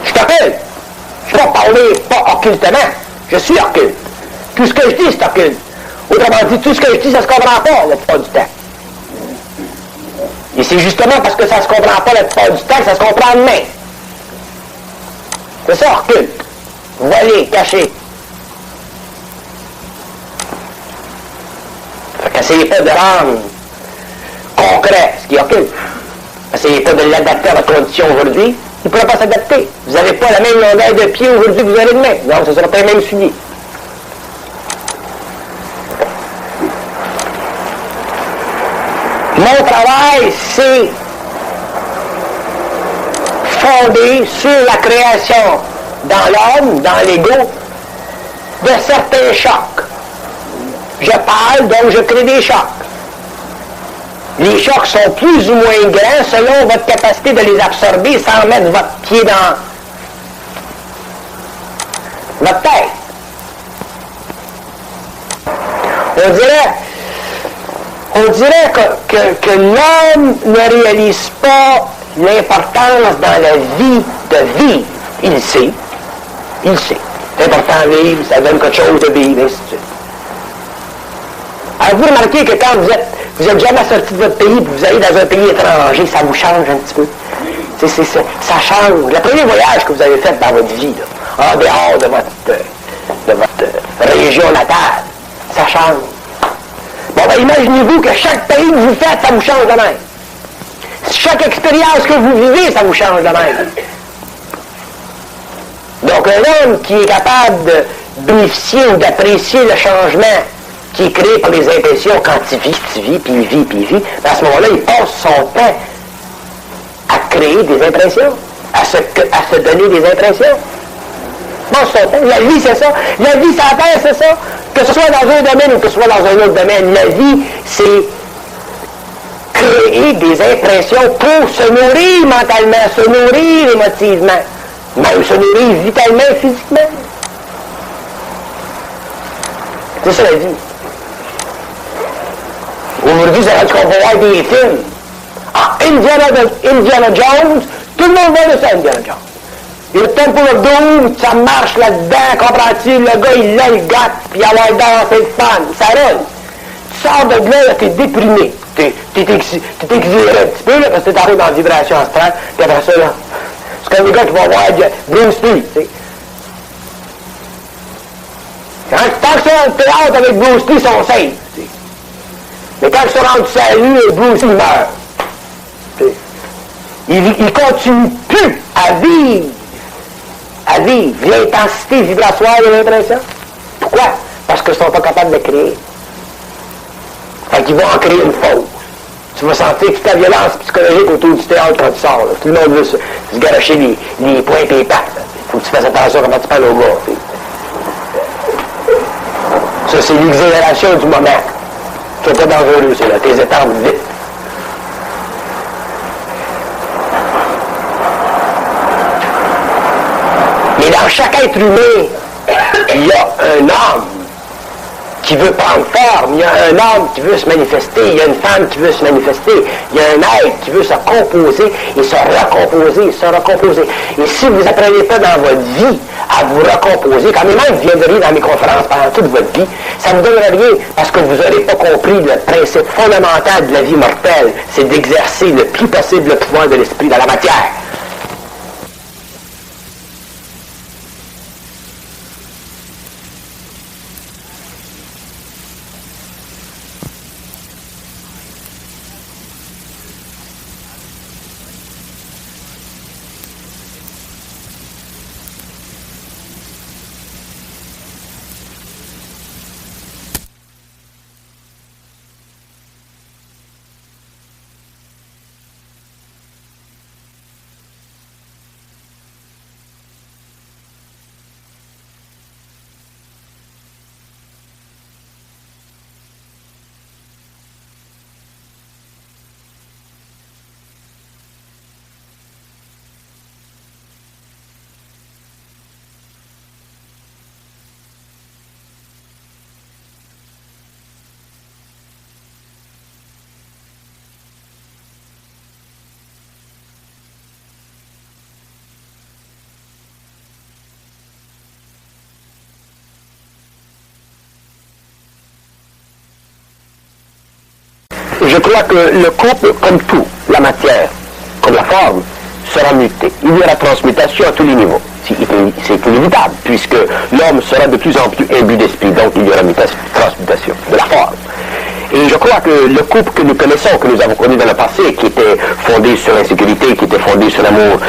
S3: Je suis occulte. Je ne vais pas parler pas occultement. Je suis occulte. Tout ce que je dis, c'est occulte. Autrement dit, tout ce que je dis, ça ne se comprend pas la plupart du temps. Et c'est justement parce que ça ne se comprend pas la plupart du temps que ça se comprend demain. C'est ça, occulte. Voilé, caché. Fait qu'essayez pas de rendre concret ce qui est occulte. Essayez pas de l'adapter à votre condition aujourd'hui. Il ne pourra pas s'adapter. Vous n'avez pas la même longueur de pied aujourd'hui que vous avez demain. Donc, ce ne sera pas le même suivi. Mon travail, c'est fondé sur la création dans l'homme, dans l'ego, de certains chocs. Je parle, donc je crée des chocs. Les chocs sont plus ou moins grands selon votre capacité de les absorber sans mettre votre pied dans votre tête. On dirait que l'homme ne réalise pas l'importance dans la vie de vivre. Il le sait. C'est important de vivre, ça donne quelque chose de vivre, ainsi de suite. Avez-vous remarqué que quand vous êtes jamais sorti de votre pays et vous allez dans un pays étranger, ça vous change un petit peu? Ça change. Le premier voyage que vous avez fait dans votre vie, là, en dehors de votre région natale, ça change. Bon, ben, imaginez-vous que chaque pays que vous faites, ça vous change de même. Chaque expérience que vous vivez, ça vous change de même. Donc, un homme qui est capable de bénéficier ou d'apprécier le changement qui est créé par les impressions quand il vit, puis il vit, à ce moment-là, il passe son temps à créer des impressions, à se donner des impressions. La vie, c'est ça. La vie, ça terre, c'est ça. Que ce soit dans un domaine ou que ce soit dans un autre domaine, la vie, c'est créer des impressions pour se nourrir mentalement, se nourrir émotivement. Même se nourrir vitalement et physiquement. C'est ça la vie. Aujourd'hui, c'est qu'on va voir des films. Ah, Indiana Jones, tout le monde va de ça, Indiana Jones. Il y a le Temple of Doom, ça marche là-dedans, comprends-tu? Le gars, il l'a le gâte, puis il a l'air dans ses fans, ça roule. Tu sors de là, t'es déprimé. T'es exilé un petit peu, là, parce que t'arrives dans la vibration astrale, puis après ça, là, c'est comme les gars qui vont voir Bruce Lee, tu sais. Tant que c'est un théâtre avec Bruce Lee, ils sont safe, tu sais. Mais quand ils sont rendus salut, Bruce Lee meurt. Tu sais. Il continue plus à vivre l'intensité vibratoire de l'impression. Pourquoi? Parce qu'ils ne sont pas capables de créer. Fait qu'ils vont en créer une fausse. Tu vas sentir toute la violence psychologique autour du théâtre quand tu sors. Là. Tout le monde veut se garocher les poings et les pattes. Il faut que tu fasses attention à comment tu parles au gars. T'sais. Ça, c'est l'exagération du moment. C'est pas dangereux, c'est là. Tes étapes vite. Mais dans chaque être humain, il y a un homme qui veut prendre forme, il y a un homme qui veut se manifester, il y a une femme qui veut se manifester, il y a un être qui veut se composer et se recomposer. Et si vous n'apprenez pas dans votre vie à vous recomposer, quand même vous viendriez dans mes conférences pendant toute votre vie, ça ne vous donnerait rien parce que vous n'aurez pas compris le principe fondamental de la vie mortelle, c'est d'exercer le plus possible le pouvoir de l'esprit dans la matière. Je crois que le couple, comme tout, la matière, comme la forme, sera muté. Il y aura transmutation à tous les niveaux. C'est inévitable, puisque l'homme sera de plus en plus imbu d'esprit, donc il y aura transmutation de la forme. Et je crois que le couple que nous connaissons, que nous avons connu dans le passé, qui était fondé sur l'insécurité, qui était fondé sur l'amour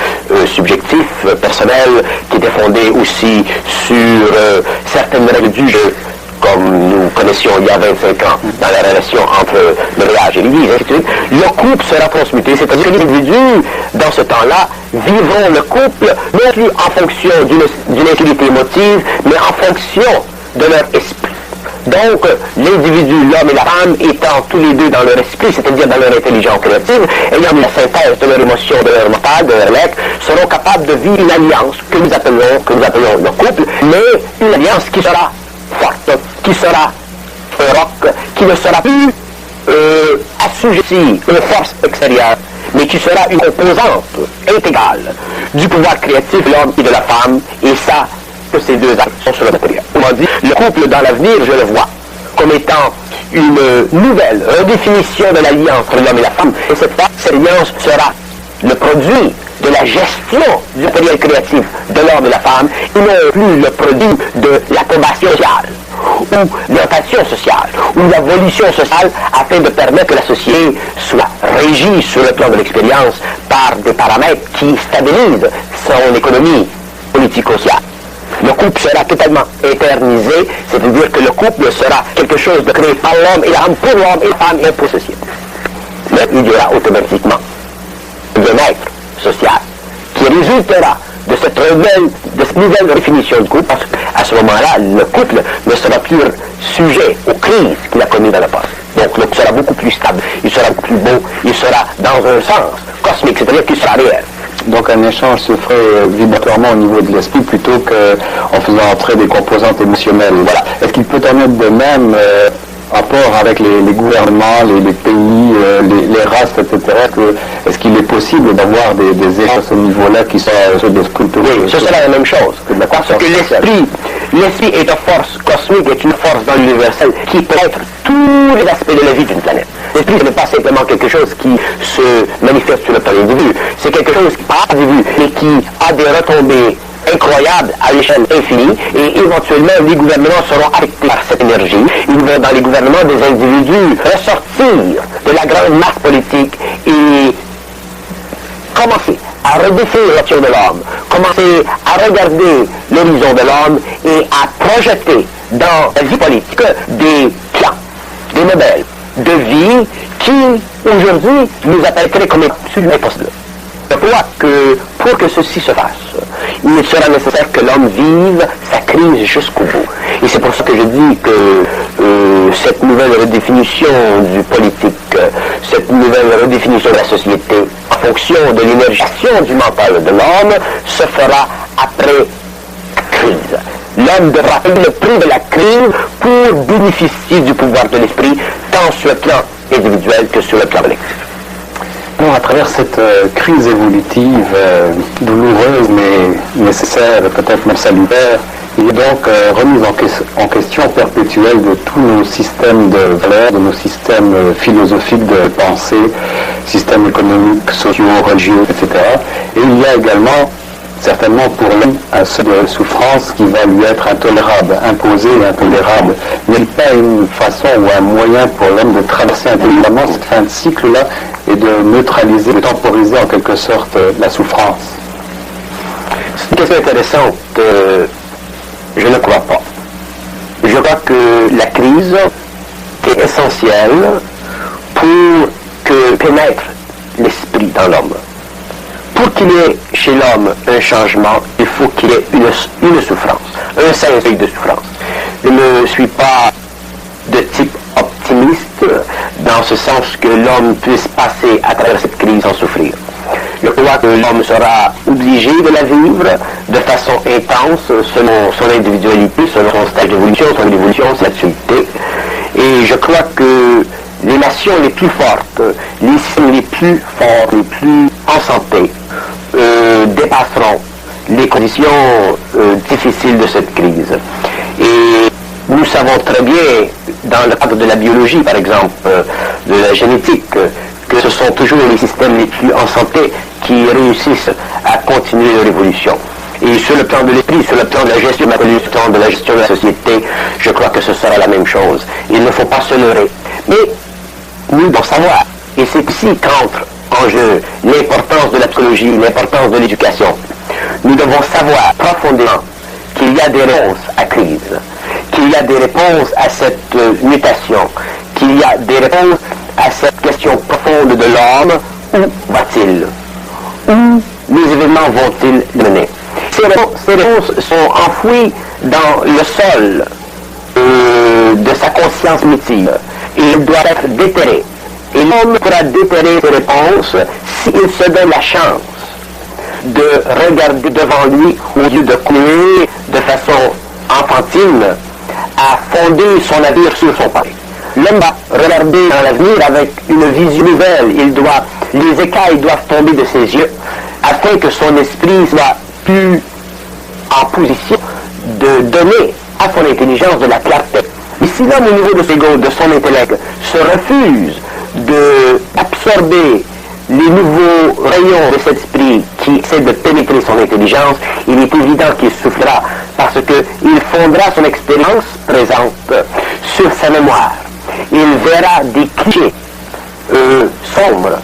S3: subjectif, personnel, qui était fondé aussi sur certaines règles du jeu, comme nous connaissions il y a 25 ans dans la relation entre le mariage et l'Église, ainsi de suite, le couple sera transmuté, c'est-à-dire que les individus, dans ce temps-là, vivront le couple non plus en fonction d'une intimité émotive, mais en fonction de leur esprit. Donc, l'individu, l'homme et la femme, étant tous les deux dans leur esprit, c'est-à-dire dans leur intelligence créative, ayant la synthèse de leur émotion, de leur mental, de leur être, seront capables de vivre une alliance que nous appelons le couple, mais une alliance qui sera forte, qui sera un roc, qui ne sera plus assujetti aux forces extérieures, mais qui sera une composante intégrale du pouvoir créatif de l'homme et de la femme, et ça, que ces deux actes sont sur le matériel. Autrement dit, le couple dans l'avenir, je le vois comme étant une nouvelle redéfinition de l'alliance entre l'homme et la femme, et cette alliance sera le produit de la gestion du matériel créatif de l'homme et de la femme, et non plus le produit de l'approbation sociale, ou l'orientation sociale, ou l'évolution sociale, afin de permettre que la société soit régie sur le plan de l'expérience par des paramètres qui stabilisent son économie politico-sociale. Le couple sera totalement éternisé, c'est-à-dire que le couple sera quelque chose de créé par l'homme et la femme, pour l'homme et la femme et pour la société. Mais il y aura automatiquement un bien-être social qui résultera de cette nouvelle définition du couple, parce qu'à ce moment-là, le couple ne sera plus sujet aux crises qu'il a connues dans le passé. Donc, le couple sera beaucoup plus stable, il sera beaucoup plus beau, il sera dans un sens cosmique, c'est-à-dire qu'il sera réel.
S1: Donc un échange se ferait vibratoirement au niveau de l'esprit plutôt qu'en faisant entrer des composantes émotionnelles. Voilà. Est-ce qu'il peut en être de même rapport avec les gouvernements, les pays, les races, etc. Est-ce qu'il est possible d'avoir des échanges à ce niveau-là qui sont de culture?
S3: Oui, ce sera la même chose. Parce que l'esprit est une force cosmique, est une force dans l'universel qui pénètre tous les aspects de la vie d'une planète. L'esprit, ce n'est pas simplement quelque chose qui se manifeste sur le plan individu. C'est quelque chose qui pas vu et qui a des retombées incroyable à l'échelle infinie, et éventuellement les gouvernements seront affectés par cette énergie. Ils vont dans les gouvernements des individus ressortir de la grande masse politique et commencer à redéfinir la nature de l'homme, commencer à regarder l'horizon de l'homme et à projeter dans la vie politique des plans, des modèles de vie qui, aujourd'hui, nous appelleraient comme absolument impossibles. Je crois que pour que ceci se fasse, il sera nécessaire que l'homme vive sa crise jusqu'au bout. Et c'est pour ça que je dis que cette nouvelle redéfinition du politique, cette nouvelle redéfinition de la société, en fonction de l'énergisation du mental de l'homme, se fera après la crise. L'homme devra payer le prix de la crise pour bénéficier du pouvoir de l'esprit, tant sur le plan individuel que sur le plan collectif.
S1: Bon, à travers cette crise évolutive douloureuse mais nécessaire, peut-être même salutaire, il est donc remise en question perpétuelle de tous nos systèmes de valeurs, de nos systèmes philosophiques de pensée, systèmes économiques, sociaux, religieux, etc. Et il y a également, certainement pour l'homme, un seuil de souffrance qui va lui être intolérable, imposé et intolérable. Mais il n'y a pas une façon ou un moyen pour l'homme de traverser intelligemment cette fin de cycle-là et de neutraliser, de temporiser en quelque sorte la souffrance.
S3: C'est une question intéressante. Je ne crois pas. Je crois que la crise est essentielle pour que pénètre l'esprit dans l'homme. Pour qu'il y ait chez l'homme un changement, il faut qu'il y ait une souffrance, un seuil de souffrance. Je ne suis pas de type optimiste dans ce sens que l'homme puisse passer à travers cette crise sans souffrir. Je crois que l'homme sera obligé de la vivre de façon intense selon son individualité, selon son stage d'évolution, son évolution, sa maturité. Et je crois que les nations les plus fortes, les signes les plus forts, les plus en santé, dépasseront les conditions difficiles de cette crise. Et nous savons très bien, dans le cadre de la biologie par exemple, de la génétique, que ce sont toujours les systèmes les plus en santé qui réussissent à continuer leur évolution. Et sur le plan de l'esprit, sur le plan de la gestion de la gestion de la société, je crois que ce sera la même chose. Il ne faut pas se leurrer. Mais nous devons savoir, et c'est ici qu'entre en jeu l'importance de la psychologie, l'importance de l'éducation. Nous devons savoir profondément qu'il y a des réponses à crise, qu'il y a des réponses à cette mutation, qu'il y a des réponses à cette question profonde de l'homme. Où va-t-il? Où les événements vont-ils mener? Ces réponses sont enfouies dans le sol de sa conscience primitive et il doit être déterré. Et l'homme pourra déterrer ses réponses s'il se donne la chance de regarder devant lui au lieu de couler de façon enfantine à fonder son avenir sur son passé. L'homme va regarder dans l'avenir avec une vision nouvelle. Les écailles doivent tomber de ses yeux afin que son esprit soit plus en position de donner à son intelligence de la clarté. Et si l'homme, au niveau de son intellect, se refuse d'absorber les nouveaux rayons de cet esprit qui essaie de pénétrer son intelligence, il est évident qu'il souffrira parce qu'il fondera son expérience présente sur sa mémoire. Il verra des clichés sombres.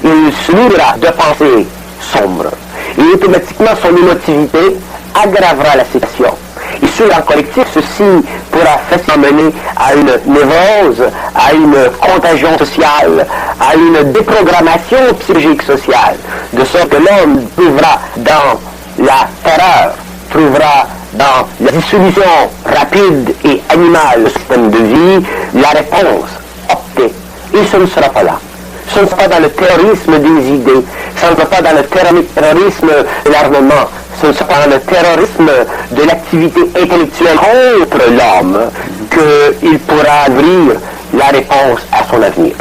S3: Il se nourrira de pensées sombres. Et automatiquement, son émotivité aggravera la situation. Et sur le collectif, ceci pourra facilement mener à une névrose, à une contagion sociale, à une déprogrammation psychique sociale, de sorte que l'homme trouvera dans la terreur, trouvera dans la dissolution rapide et animale du système de vie la réponse optée. Et ce ne sera pas là. Ce ne sera pas dans le terrorisme des idées, Ça ne va pas dans le terrorisme de l'armement, ce ne sera pas dans le terrorisme de l'activité intellectuelle contre l'homme qu'il pourra ouvrir la réponse à son avenir.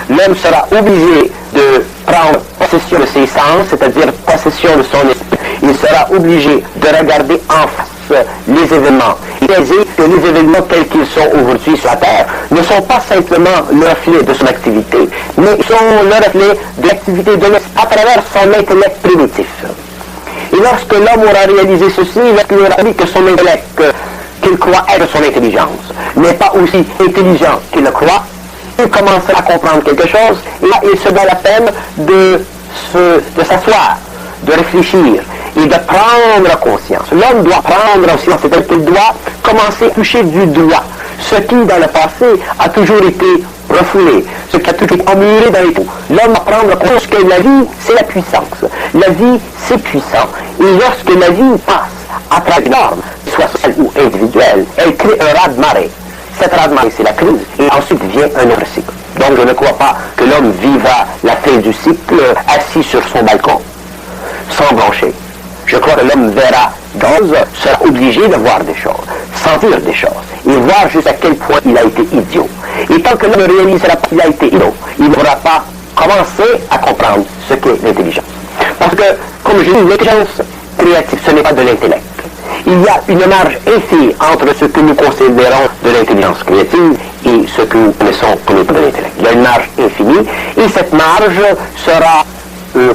S3: L'homme sera obligé de prendre possession de ses sens, c'est-à-dire possession de son esprit. Il sera obligé de regarder en face les événements. Il est dit que les événements tels qu'ils sont aujourd'hui sur la Terre ne sont pas simplement le reflet de son activité, mais sont le reflet de l'activité de l'homme à travers son intellect primitif. Et lorsque l'homme aura réalisé ceci, il aura vu que son intellect, qu'il croit être son intelligence, n'est pas aussi intelligent qu'il le croit, il commencera à comprendre quelque chose, et là, il se donne la peine de s'asseoir, de réfléchir et de prendre conscience. L'homme doit prendre conscience, c'est-à-dire qu'il doit commencer à toucher du doigt ce qui, dans le passé, a toujours été refoulé, ce qui a toujours été emmuré dans les trous. L'homme va prendre conscience que la vie, c'est la puissance. La vie, c'est puissant. Et lorsque la vie passe à travers l'homme, soit sociale ou individuelle, elle crée un raz-de-marée. Cette raz-de-marée, c'est la crise, et ensuite vient un autre cycle. Donc je ne crois pas que l'homme vivra la fin du cycle assis sur son balcon, sans broncher. Je crois que l'homme verra gaz, sera obligé de voir des choses, sentir des choses, et voir jusqu'à quel point il a été idiot. Et tant que l'homme ne réalisera pas qu'il a été idiot, il ne pourra pas commencer à comprendre ce qu'est l'intelligence. Parce que, comme je dis, l'intelligence créative, ce n'est pas de l'intellect. Il y a une marge infime entre ce que nous considérons de l'intelligence créative et ce que nous connaissons comme étant de l'intellect. Il y a une marge infinie, et cette marge sera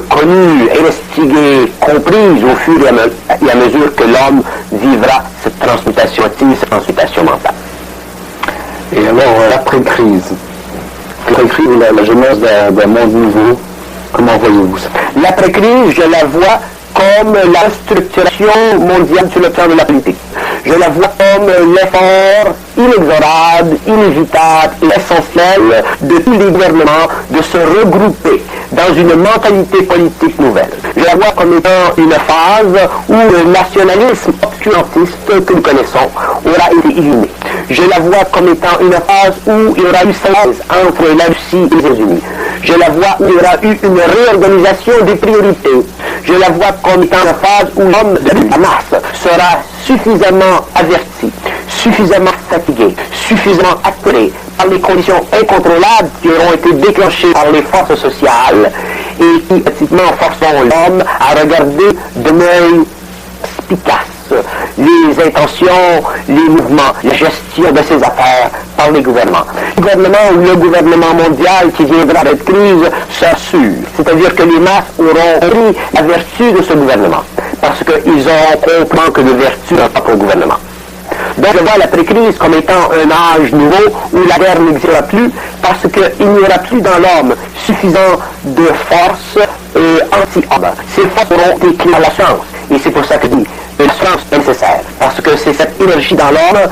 S3: connue, investiguée, comprise au fur et à mesure que l'homme vivra cette transmutation active, cette transmutation mentale.
S1: Et alors, l'après-crise, la genèse d'un monde nouveau, comment voyez-vous ça?
S3: L'après-crise, je la vois comme la structuration mondiale sur le plan de la politique. Je la vois comme l'effort inexorable, inévitable et essentiel de tous les gouvernements de se regrouper dans une mentalité politique nouvelle. Je la vois comme étant une phase où le nationalisme obscurantiste que nous connaissons aura été éliminé. Je la vois comme étant une phase où il y aura eu synthèse entre la Russie et les États-Unis. Je la vois où il y aura eu une réorganisation des priorités. Je la vois comme étant une phase où l'homme de la masse sera suffisamment averti, suffisamment fatigué, suffisamment acculé par les conditions incontrôlables qui auront été déclenchées par les forces sociales et qui, effectivement, forceront l'homme à regarder d'un œil spicace les intentions, les mouvements, la gestion de ses affaires par les gouvernements. Le gouvernement mondial qui viendra de cette crise s'assure. C'est-à-dire que les masses auront pris la vertu de ce gouvernement, parce qu'ils auront compris que de vertu n'a pas pour gouvernement. Donc je vois l'après-crise comme étant un âge nouveau où la guerre n'existera plus, parce qu'il n'y aura plus dans l'homme suffisant de force anti-homme. Ces forces auront été à la science, et c'est pour ça que je dis la science est nécessaire, parce que c'est cette énergie dans l'homme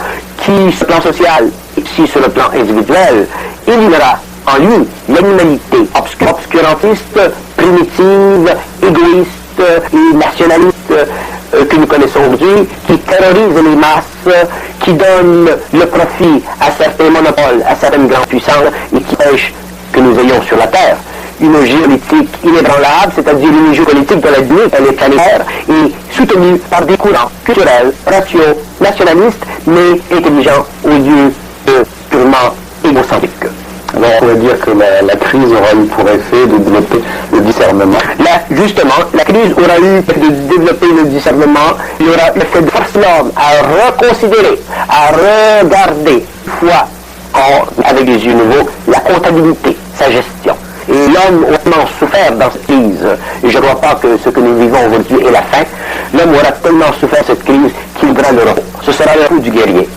S3: qui, sur le plan social, ici sur le plan individuel, éliminera en lui l'animalité obscurantiste, primitive, égoïste et nationaliste que nous connaissons aujourd'hui, qui terrorise les masses, qui donne le profit à certains monopoles, à certaines grandes puissances, et qui empêche que nous ayons sur la Terre une géopolitique inébranlable, c'est-à-dire une géopolitique de la vie, elle est planétaire et soutenue par des courants culturels, raciaux, nationalistes, mais intelligents au lieu de purement égocentriques.
S1: Alors on pourrait dire que la crise aura eu pour effet de développer le discernement.
S3: Justement, la crise aura eu de développer le discernement, il aura eu fait de forcer l'homme à reconsidérer, à regarder, fois avec des yeux nouveaux, la comptabilité, sa gestion. Et l'homme a tellement souffert dans cette crise, et je ne crois pas que ce que nous vivons aujourd'hui est la fin, l'homme aura tellement souffert de cette crise qu'il voudra le repos. Ce sera le coup du guerrier.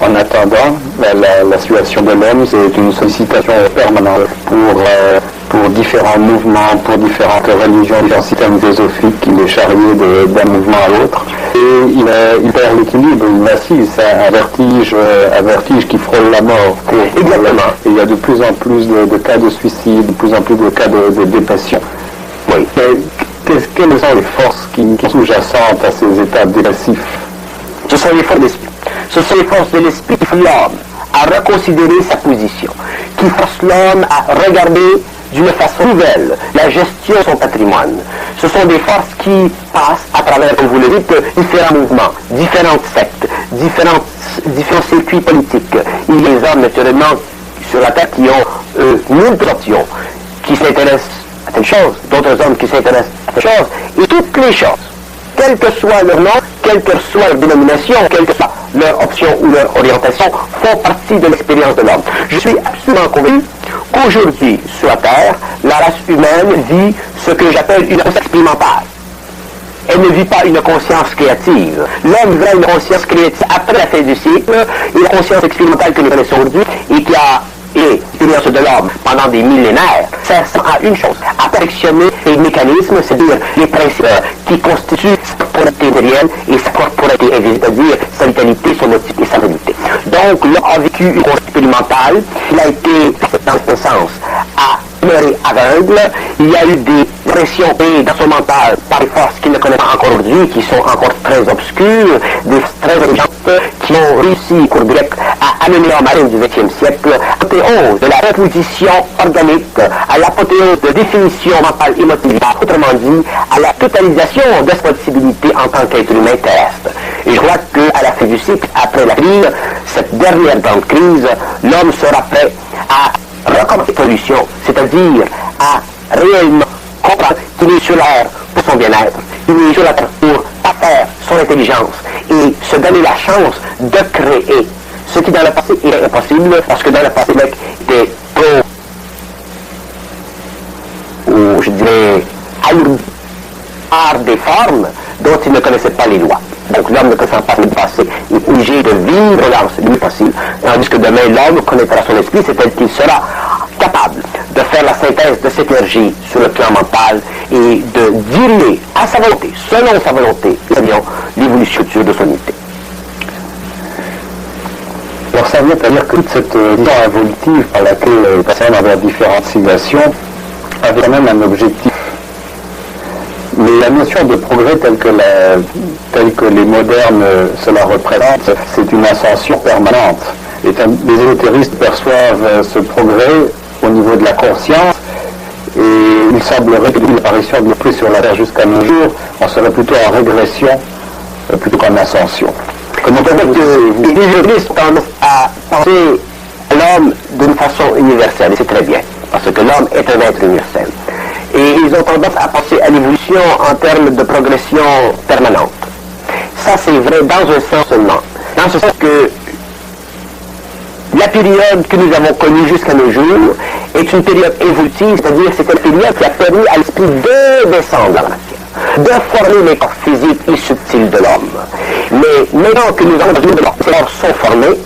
S1: En attendant, la situation de l'homme, c'est une sollicitation permanente pour différents mouvements, pour différentes religions, différents systèmes philosophiques. Il est charrié d'un mouvement à l'autre. Et il perd l'équilibre, il vacille, c'est un vertige qui frôle la mort.
S3: Exactement.
S1: Et il y a de plus en plus de cas de suicide, de plus en plus de cas de dépression.
S3: Oui.
S1: Quelles sont les forces qui sont sous-jacentes à ces états dépressifs?
S3: Ce sont les forces de l'esprit. Ce sont les forces de l'esprit qui forcent l'homme à reconsidérer sa position, qui forcent l'homme à regarder d'une façon nouvelle la gestion de son patrimoine. Ce sont des forces qui passent à travers, comme vous le dites, différents mouvements, différentes sectes, différents circuits politiques. Il y a des hommes, naturellement, sur la Terre qui ont multiples options, qui s'intéressent à telle chose, d'autres hommes qui s'intéressent à telle chose, et toutes les choses, quel que soit leur nom, quelle que soit leur dénomination, quelle que soit leur option ou leur orientation, font partie de l'expérience de l'homme. Je suis absolument convaincu qu'aujourd'hui, sur la Terre, la race humaine vit ce que j'appelle une conscience expérimentale. Elle ne vit pas une conscience créative. L'homme vivra une conscience créative après la fin du cycle, et la conscience expérimentale que nous connaissons aujourd'hui, et qui a et l'expérience de l'homme pendant des millénaires, sert à une chose, à perfectionner les mécanismes, c'est-à-dire les principes qui constituent sa corporalité matérielle et sa corporalité invisible, c'est-à-dire sa vitalité, son motif et sa réalité. Donc, l'homme a vécu une conscience expérimentale, il a été, dans ce sens, à demeurer aveugle, il y a eu des pressions et dans son mental par des forces qu'il ne connaît pas encore aujourd'hui, qui sont encore très obscures, des forces très intelligentes qui ont réussi, cours grec, à amener l'homme à la fin du XXe siècle, à l'apothéose de la composition organique, à l'apothéose de définition mentale émotive, autrement dit, à la totalisation de sa possibilité en tant qu'être humain terrestre. Et je crois qu'à la fin du cycle, après la crise, cette dernière grande crise, l'homme sera prêt à recommencer l'évolution, c'est-à-dire à réellement comprendre qu'il est sur l'air pour son bien-être, il est sur la terre pour faire son intelligence et se donner la chance de créer ce qui dans le passé était impossible, parce que dans le passé, mec était trop, ou je dirais, art des formes dont il ne connaissait pas les lois. Donc l'homme ne connaissant pas le passé, il est obligé de vivre le mieux possible, tandis que demain l'homme connaîtra son esprit, c'est-à-dire qu'il sera capable de faire la synthèse de cette énergie sur le plan mental et de diriger à sa volonté, selon sa volonté, l'évolution de son unité.
S1: Alors ça vient à dire que toute cette vision évolutive par laquelle les personnes avaient différentes civilisations avait quand même un objectif. Mais la notion de progrès telle que les modernes se la représentent, c'est une ascension permanente. Et les ésotéristes perçoivent ce progrès au niveau de la conscience, et il semblerait que l'apparition de l'esprit sur la Terre jusqu'à nos jours, on serait plutôt en régression plutôt qu'en ascension.
S3: Comment peut-être que les ésotéristes tendent à penser à l'homme d'une façon universelle, et c'est très bien, parce que l'homme est un être universel. Et ils ont tendance à penser à l'évolution en termes de progression permanente. Ça, c'est vrai dans un sens seulement. Dans ce sens que la période que nous avons connue jusqu'à nos jours est une période évolutive, c'est-à-dire c'est une période qui a permis à l'esprit de descendre dans la matière, de former les corps physiques et subtils de l'homme. Mais maintenant que nous avons besoin de ces corps sont formés,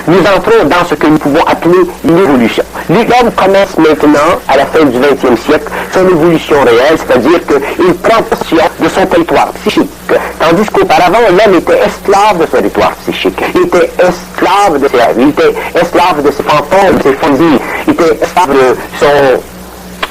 S3: nous entrons dans ce que nous pouvons appeler l'évolution. L'homme commence maintenant, à la fin du XXe siècle, son évolution réelle, c'est-à-dire qu'il prend possession de son territoire psychique. Tandis qu'auparavant, l'homme était esclave de son territoire psychique. Il était esclave de ses rêves, il était esclave de ses fantômes, de ses fantaisies, il était esclave de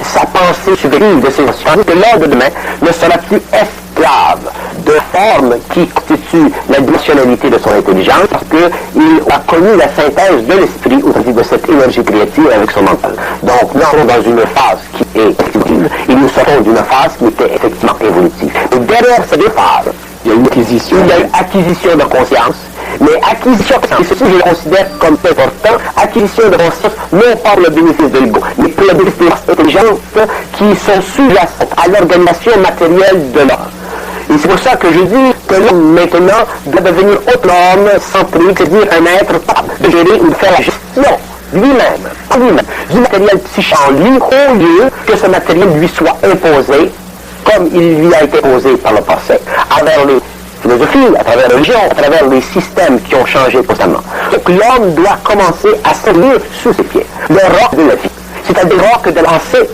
S3: sa pensée subjective, de ses émotions. Tandis que l'homme de demain ne sera plus esclave de formes qui constituent la dimensionnalité de son intelligence, parce qu'il a connu la synthèse de l'esprit, ou de cette énergie créative avec son mental. Donc nous sommes dans une phase qui est évolutive, et nous sortons d'une phase qui était effectivement évolutive. Et derrière ces deux phases, il y a une acquisition de conscience, mais acquisition de conscience, et ceci je le considère comme important, acquisition de conscience non par le bénéfice de l'ego, mais pour le bénéfice des forces intelligentes qui sont sous-jacentes à l'organisation matérielle de l'homme. Et c'est pour ça que je dis que l'homme maintenant doit devenir autonome, centrique, c'est-à-dire un être capable de gérer ou de faire la gestion lui-même, du matériel psychique en lui, au lieu que ce matériel lui soit imposé, comme il lui a été imposé par le passé, à travers les philosophies, à travers les religions, à travers les systèmes qui ont changé constamment. Donc l'homme doit commencer à s'élever sous ses pieds, le roc de la vie, c'est-à-dire le roc de la pensée,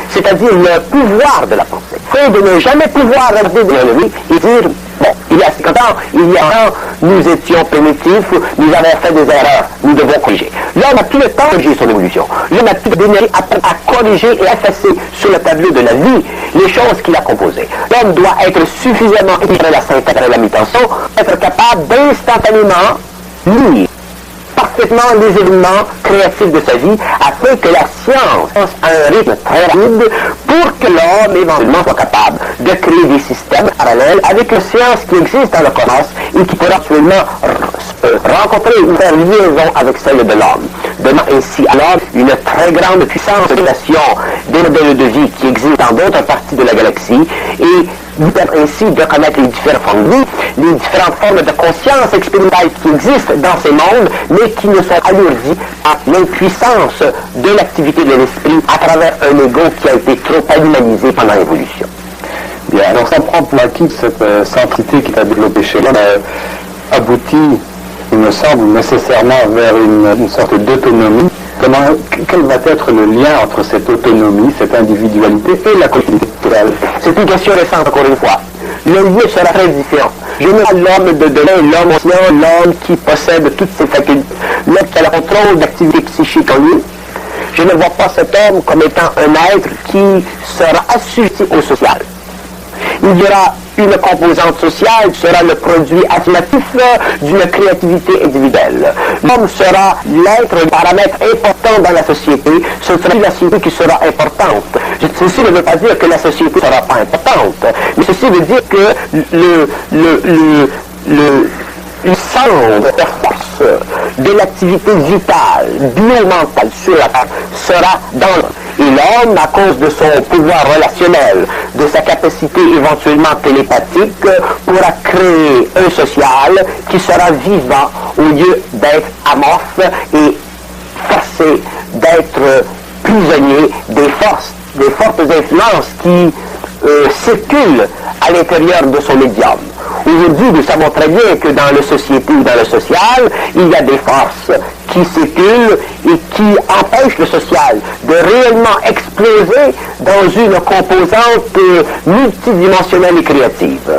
S3: c'est-à-dire le pouvoir de la pensée. Et de ne jamais pouvoir regarder derrière lui et dire, bon, il y a 50 ans, il y a un an, nous étions primitifs, nous avons fait des erreurs, nous devons corriger. L'homme a tout le temps de corriger son évolution. L'homme a tout d'énergie à corriger et effacer sur le tableau de la vie les choses qu'il a composées. L'homme doit être suffisamment équilibré à la synthèse et à la mi-tension, être capable d'instantanément lire parfaitement les événements créatifs de sa vie afin que la science fasse un rythme très rapide pour que l'homme éventuellement soit capable de créer des systèmes parallèles avec les sciences qui existent dans le cosmos et qui pourraient actuellement rencontrer ou faire liaison avec celle de l'homme, donnant ainsi à l'homme une très grande puissance de relation des modèles de vie qui existent dans d'autres parties de la galaxie et nous permettre ainsi de connaître les différentes formes de vie, les différentes formes de conscience expérimentale qui existent dans ces mondes, mais qui ne sont alourdies par l'impuissance de l'activité de l'esprit à travers un ego qui a été trop humanisé pendant l'évolution.
S1: Bien, alors ça prend pour acquis que cette centralité qui a développé chez l'homme aboutit, il me semble, nécessairement vers une sorte d'autonomie. Quel va être le lien entre cette autonomie, cette individualité et la collectivité culturelle?
S3: C'est une question récente, encore une fois. Le lien sera très différent. Je ne vois pas l'homme de demain, l'homme ancien, l'homme qui possède toutes ses facultés, l'homme qui a le contrôle d'activité psychique en lui. Je ne vois pas cet homme comme étant un être qui sera assujetti au social. Il y aura une composante sociale qui sera le produit affirmatif d'une créativité individuelle. L'homme sera l'être, le paramètre important dans la société. Ce sera la société qui sera importante. Ceci ne veut pas dire que la société ne sera pas importante, mais ceci veut dire que le centre de force de l'activité vitale, biomentale sur la Terre sera dans l'homme. Et l'homme, à cause de son pouvoir relationnel, de sa capacité éventuellement télépathique, pourra créer un social qui sera vivant au lieu d'être amorphe et forcé d'être prisonnier des fortes influences qui circulent à l'intérieur de son médium. Aujourd'hui, nous savons très bien que dans la société ou dans le social, il y a des forces qui circulent et qui empêchent le social de réellement exploser dans une composante multidimensionnelle et créative.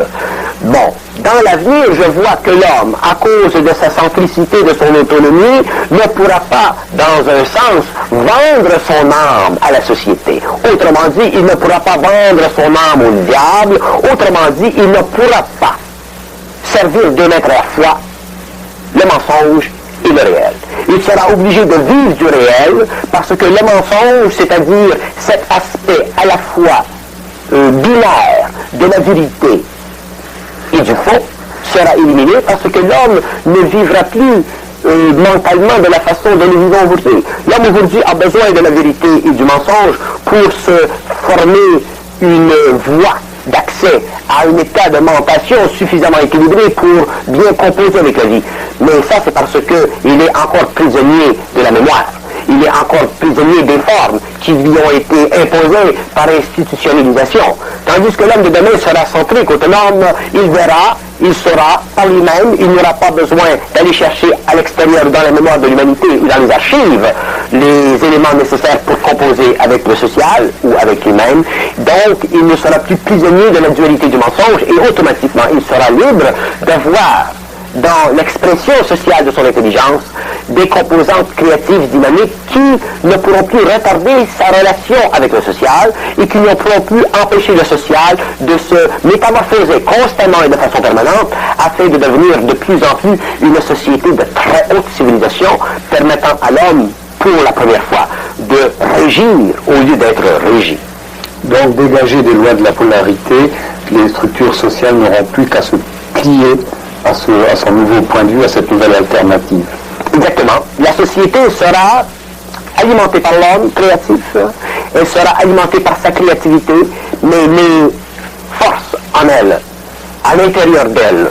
S3: Bon, dans l'avenir, je vois que l'homme, à cause de sa centricité, de son autonomie, ne pourra pas, dans un sens, vendre son âme à la société. Autrement dit, il ne pourra pas vendre son âme au diable. Autrement dit, il ne pourra pas servir de maître à la fois le mensonge et le réel. Il sera obligé de vivre du réel parce que le mensonge, c'est-à-dire cet aspect à la fois binaire de la vérité et du faux, sera éliminé parce que l'homme ne vivra plus mentalement de la façon dont nous vivons aujourd'hui. L'homme aujourd'hui a besoin de la vérité et du mensonge pour se former une voie d'accès à un état de mentation suffisamment équilibré pour bien composer avec la vie. Mais ça, c'est parce qu'il est encore prisonnier de la mémoire. Il est encore prisonnier des formes qui lui ont été imposées par institutionnalisation. Tandis que l'homme de demain sera centrique, autonome, il verra, il saura par lui-même, il n'aura pas besoin d'aller chercher à l'extérieur dans la mémoire de l'humanité ou dans les archives les éléments nécessaires pour composer avec le social ou avec lui-même. Donc, il ne sera plus prisonnier de la dualité du mensonge et automatiquement, il sera libre de voir dans l'expression sociale de son intelligence des composantes créatives dynamiques qui ne pourront plus retarder sa relation avec le social et qui ne pourront plus empêcher le social de se métamorphoser constamment et de façon permanente afin de devenir de plus en plus une société de très haute civilisation permettant à l'homme pour la première fois de régir au lieu d'être régi.
S1: Donc dégager des lois de la polarité, les structures sociales n'auront plus qu'à se plier à son nouveau point de vue, à cette nouvelle alternative.
S3: Exactement. La société sera alimentée par l'homme créatif, elle sera alimentée par sa créativité, mais les forces en elle, à l'intérieur d'elle,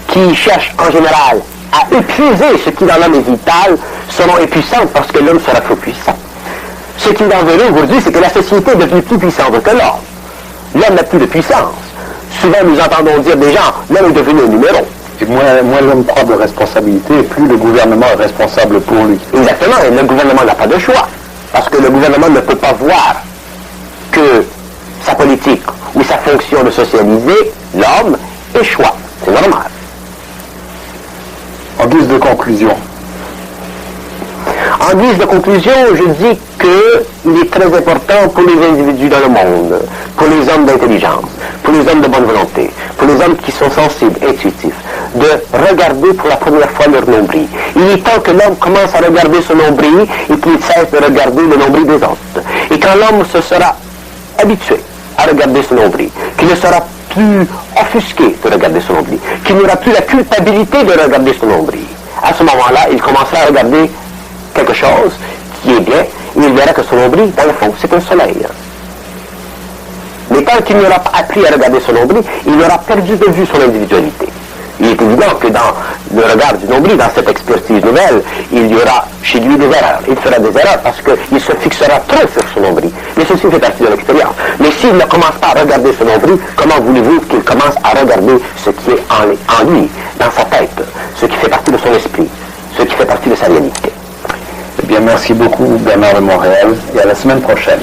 S3: qui cherchent en général à épuiser ce qui dans l'homme est vital, seront impuissantes parce que l'homme sera trop puissant. Ce qui est envenu aujourd'hui, c'est que la société est devenue plus puissante que l'homme. L'homme n'a plus de puissance. Souvent, nous entendons dire des gens, l'homme est devenu un numéro.
S1: Et moins l'homme prend de responsabilité, plus le gouvernement est responsable pour lui.
S3: Exactement, et le gouvernement n'a pas de choix. Parce que le gouvernement ne peut pas voir que sa politique ou sa fonction de socialiser l'homme échoue. C'est normal.
S1: En guise de conclusion.
S3: En guise de conclusion, je dis qu'il est très important pour les individus dans le monde, pour les hommes d'intelligence, pour les hommes de bonne volonté, pour les hommes qui sont sensibles, intuitifs, de regarder pour la première fois leur nombril. Il est temps que l'homme commence à regarder son nombril et qu'il cesse de regarder le nombril des autres. Et quand l'homme se sera habitué à regarder son nombril, qu'il ne sera plus offusqué de regarder son nombril, qu'il n'aura plus la culpabilité de regarder son nombril, à ce moment-là, il commencera à regarder quelque chose qui est bien, et il verra que son nombril, dans le fond, c'est un soleil. Mais tant qu'il n'aura pas appris à regarder son nombril, il aura perdu de vue son individualité. Il est évident que dans le regard du nombril, dans cette expertise nouvelle, il y aura chez lui des erreurs. Il fera des erreurs parce qu'il se fixera trop sur son nombril. Mais ceci fait partie de l'expérience. Mais s'il ne commence pas à regarder son nombril, comment voulez-vous qu'il commence à regarder ce qui est en lui, dans sa tête, ce qui fait partie de son esprit, ce qui fait partie de sa réalité?
S1: Eh bien, merci beaucoup, Bernard de Montréal, et à la semaine prochaine.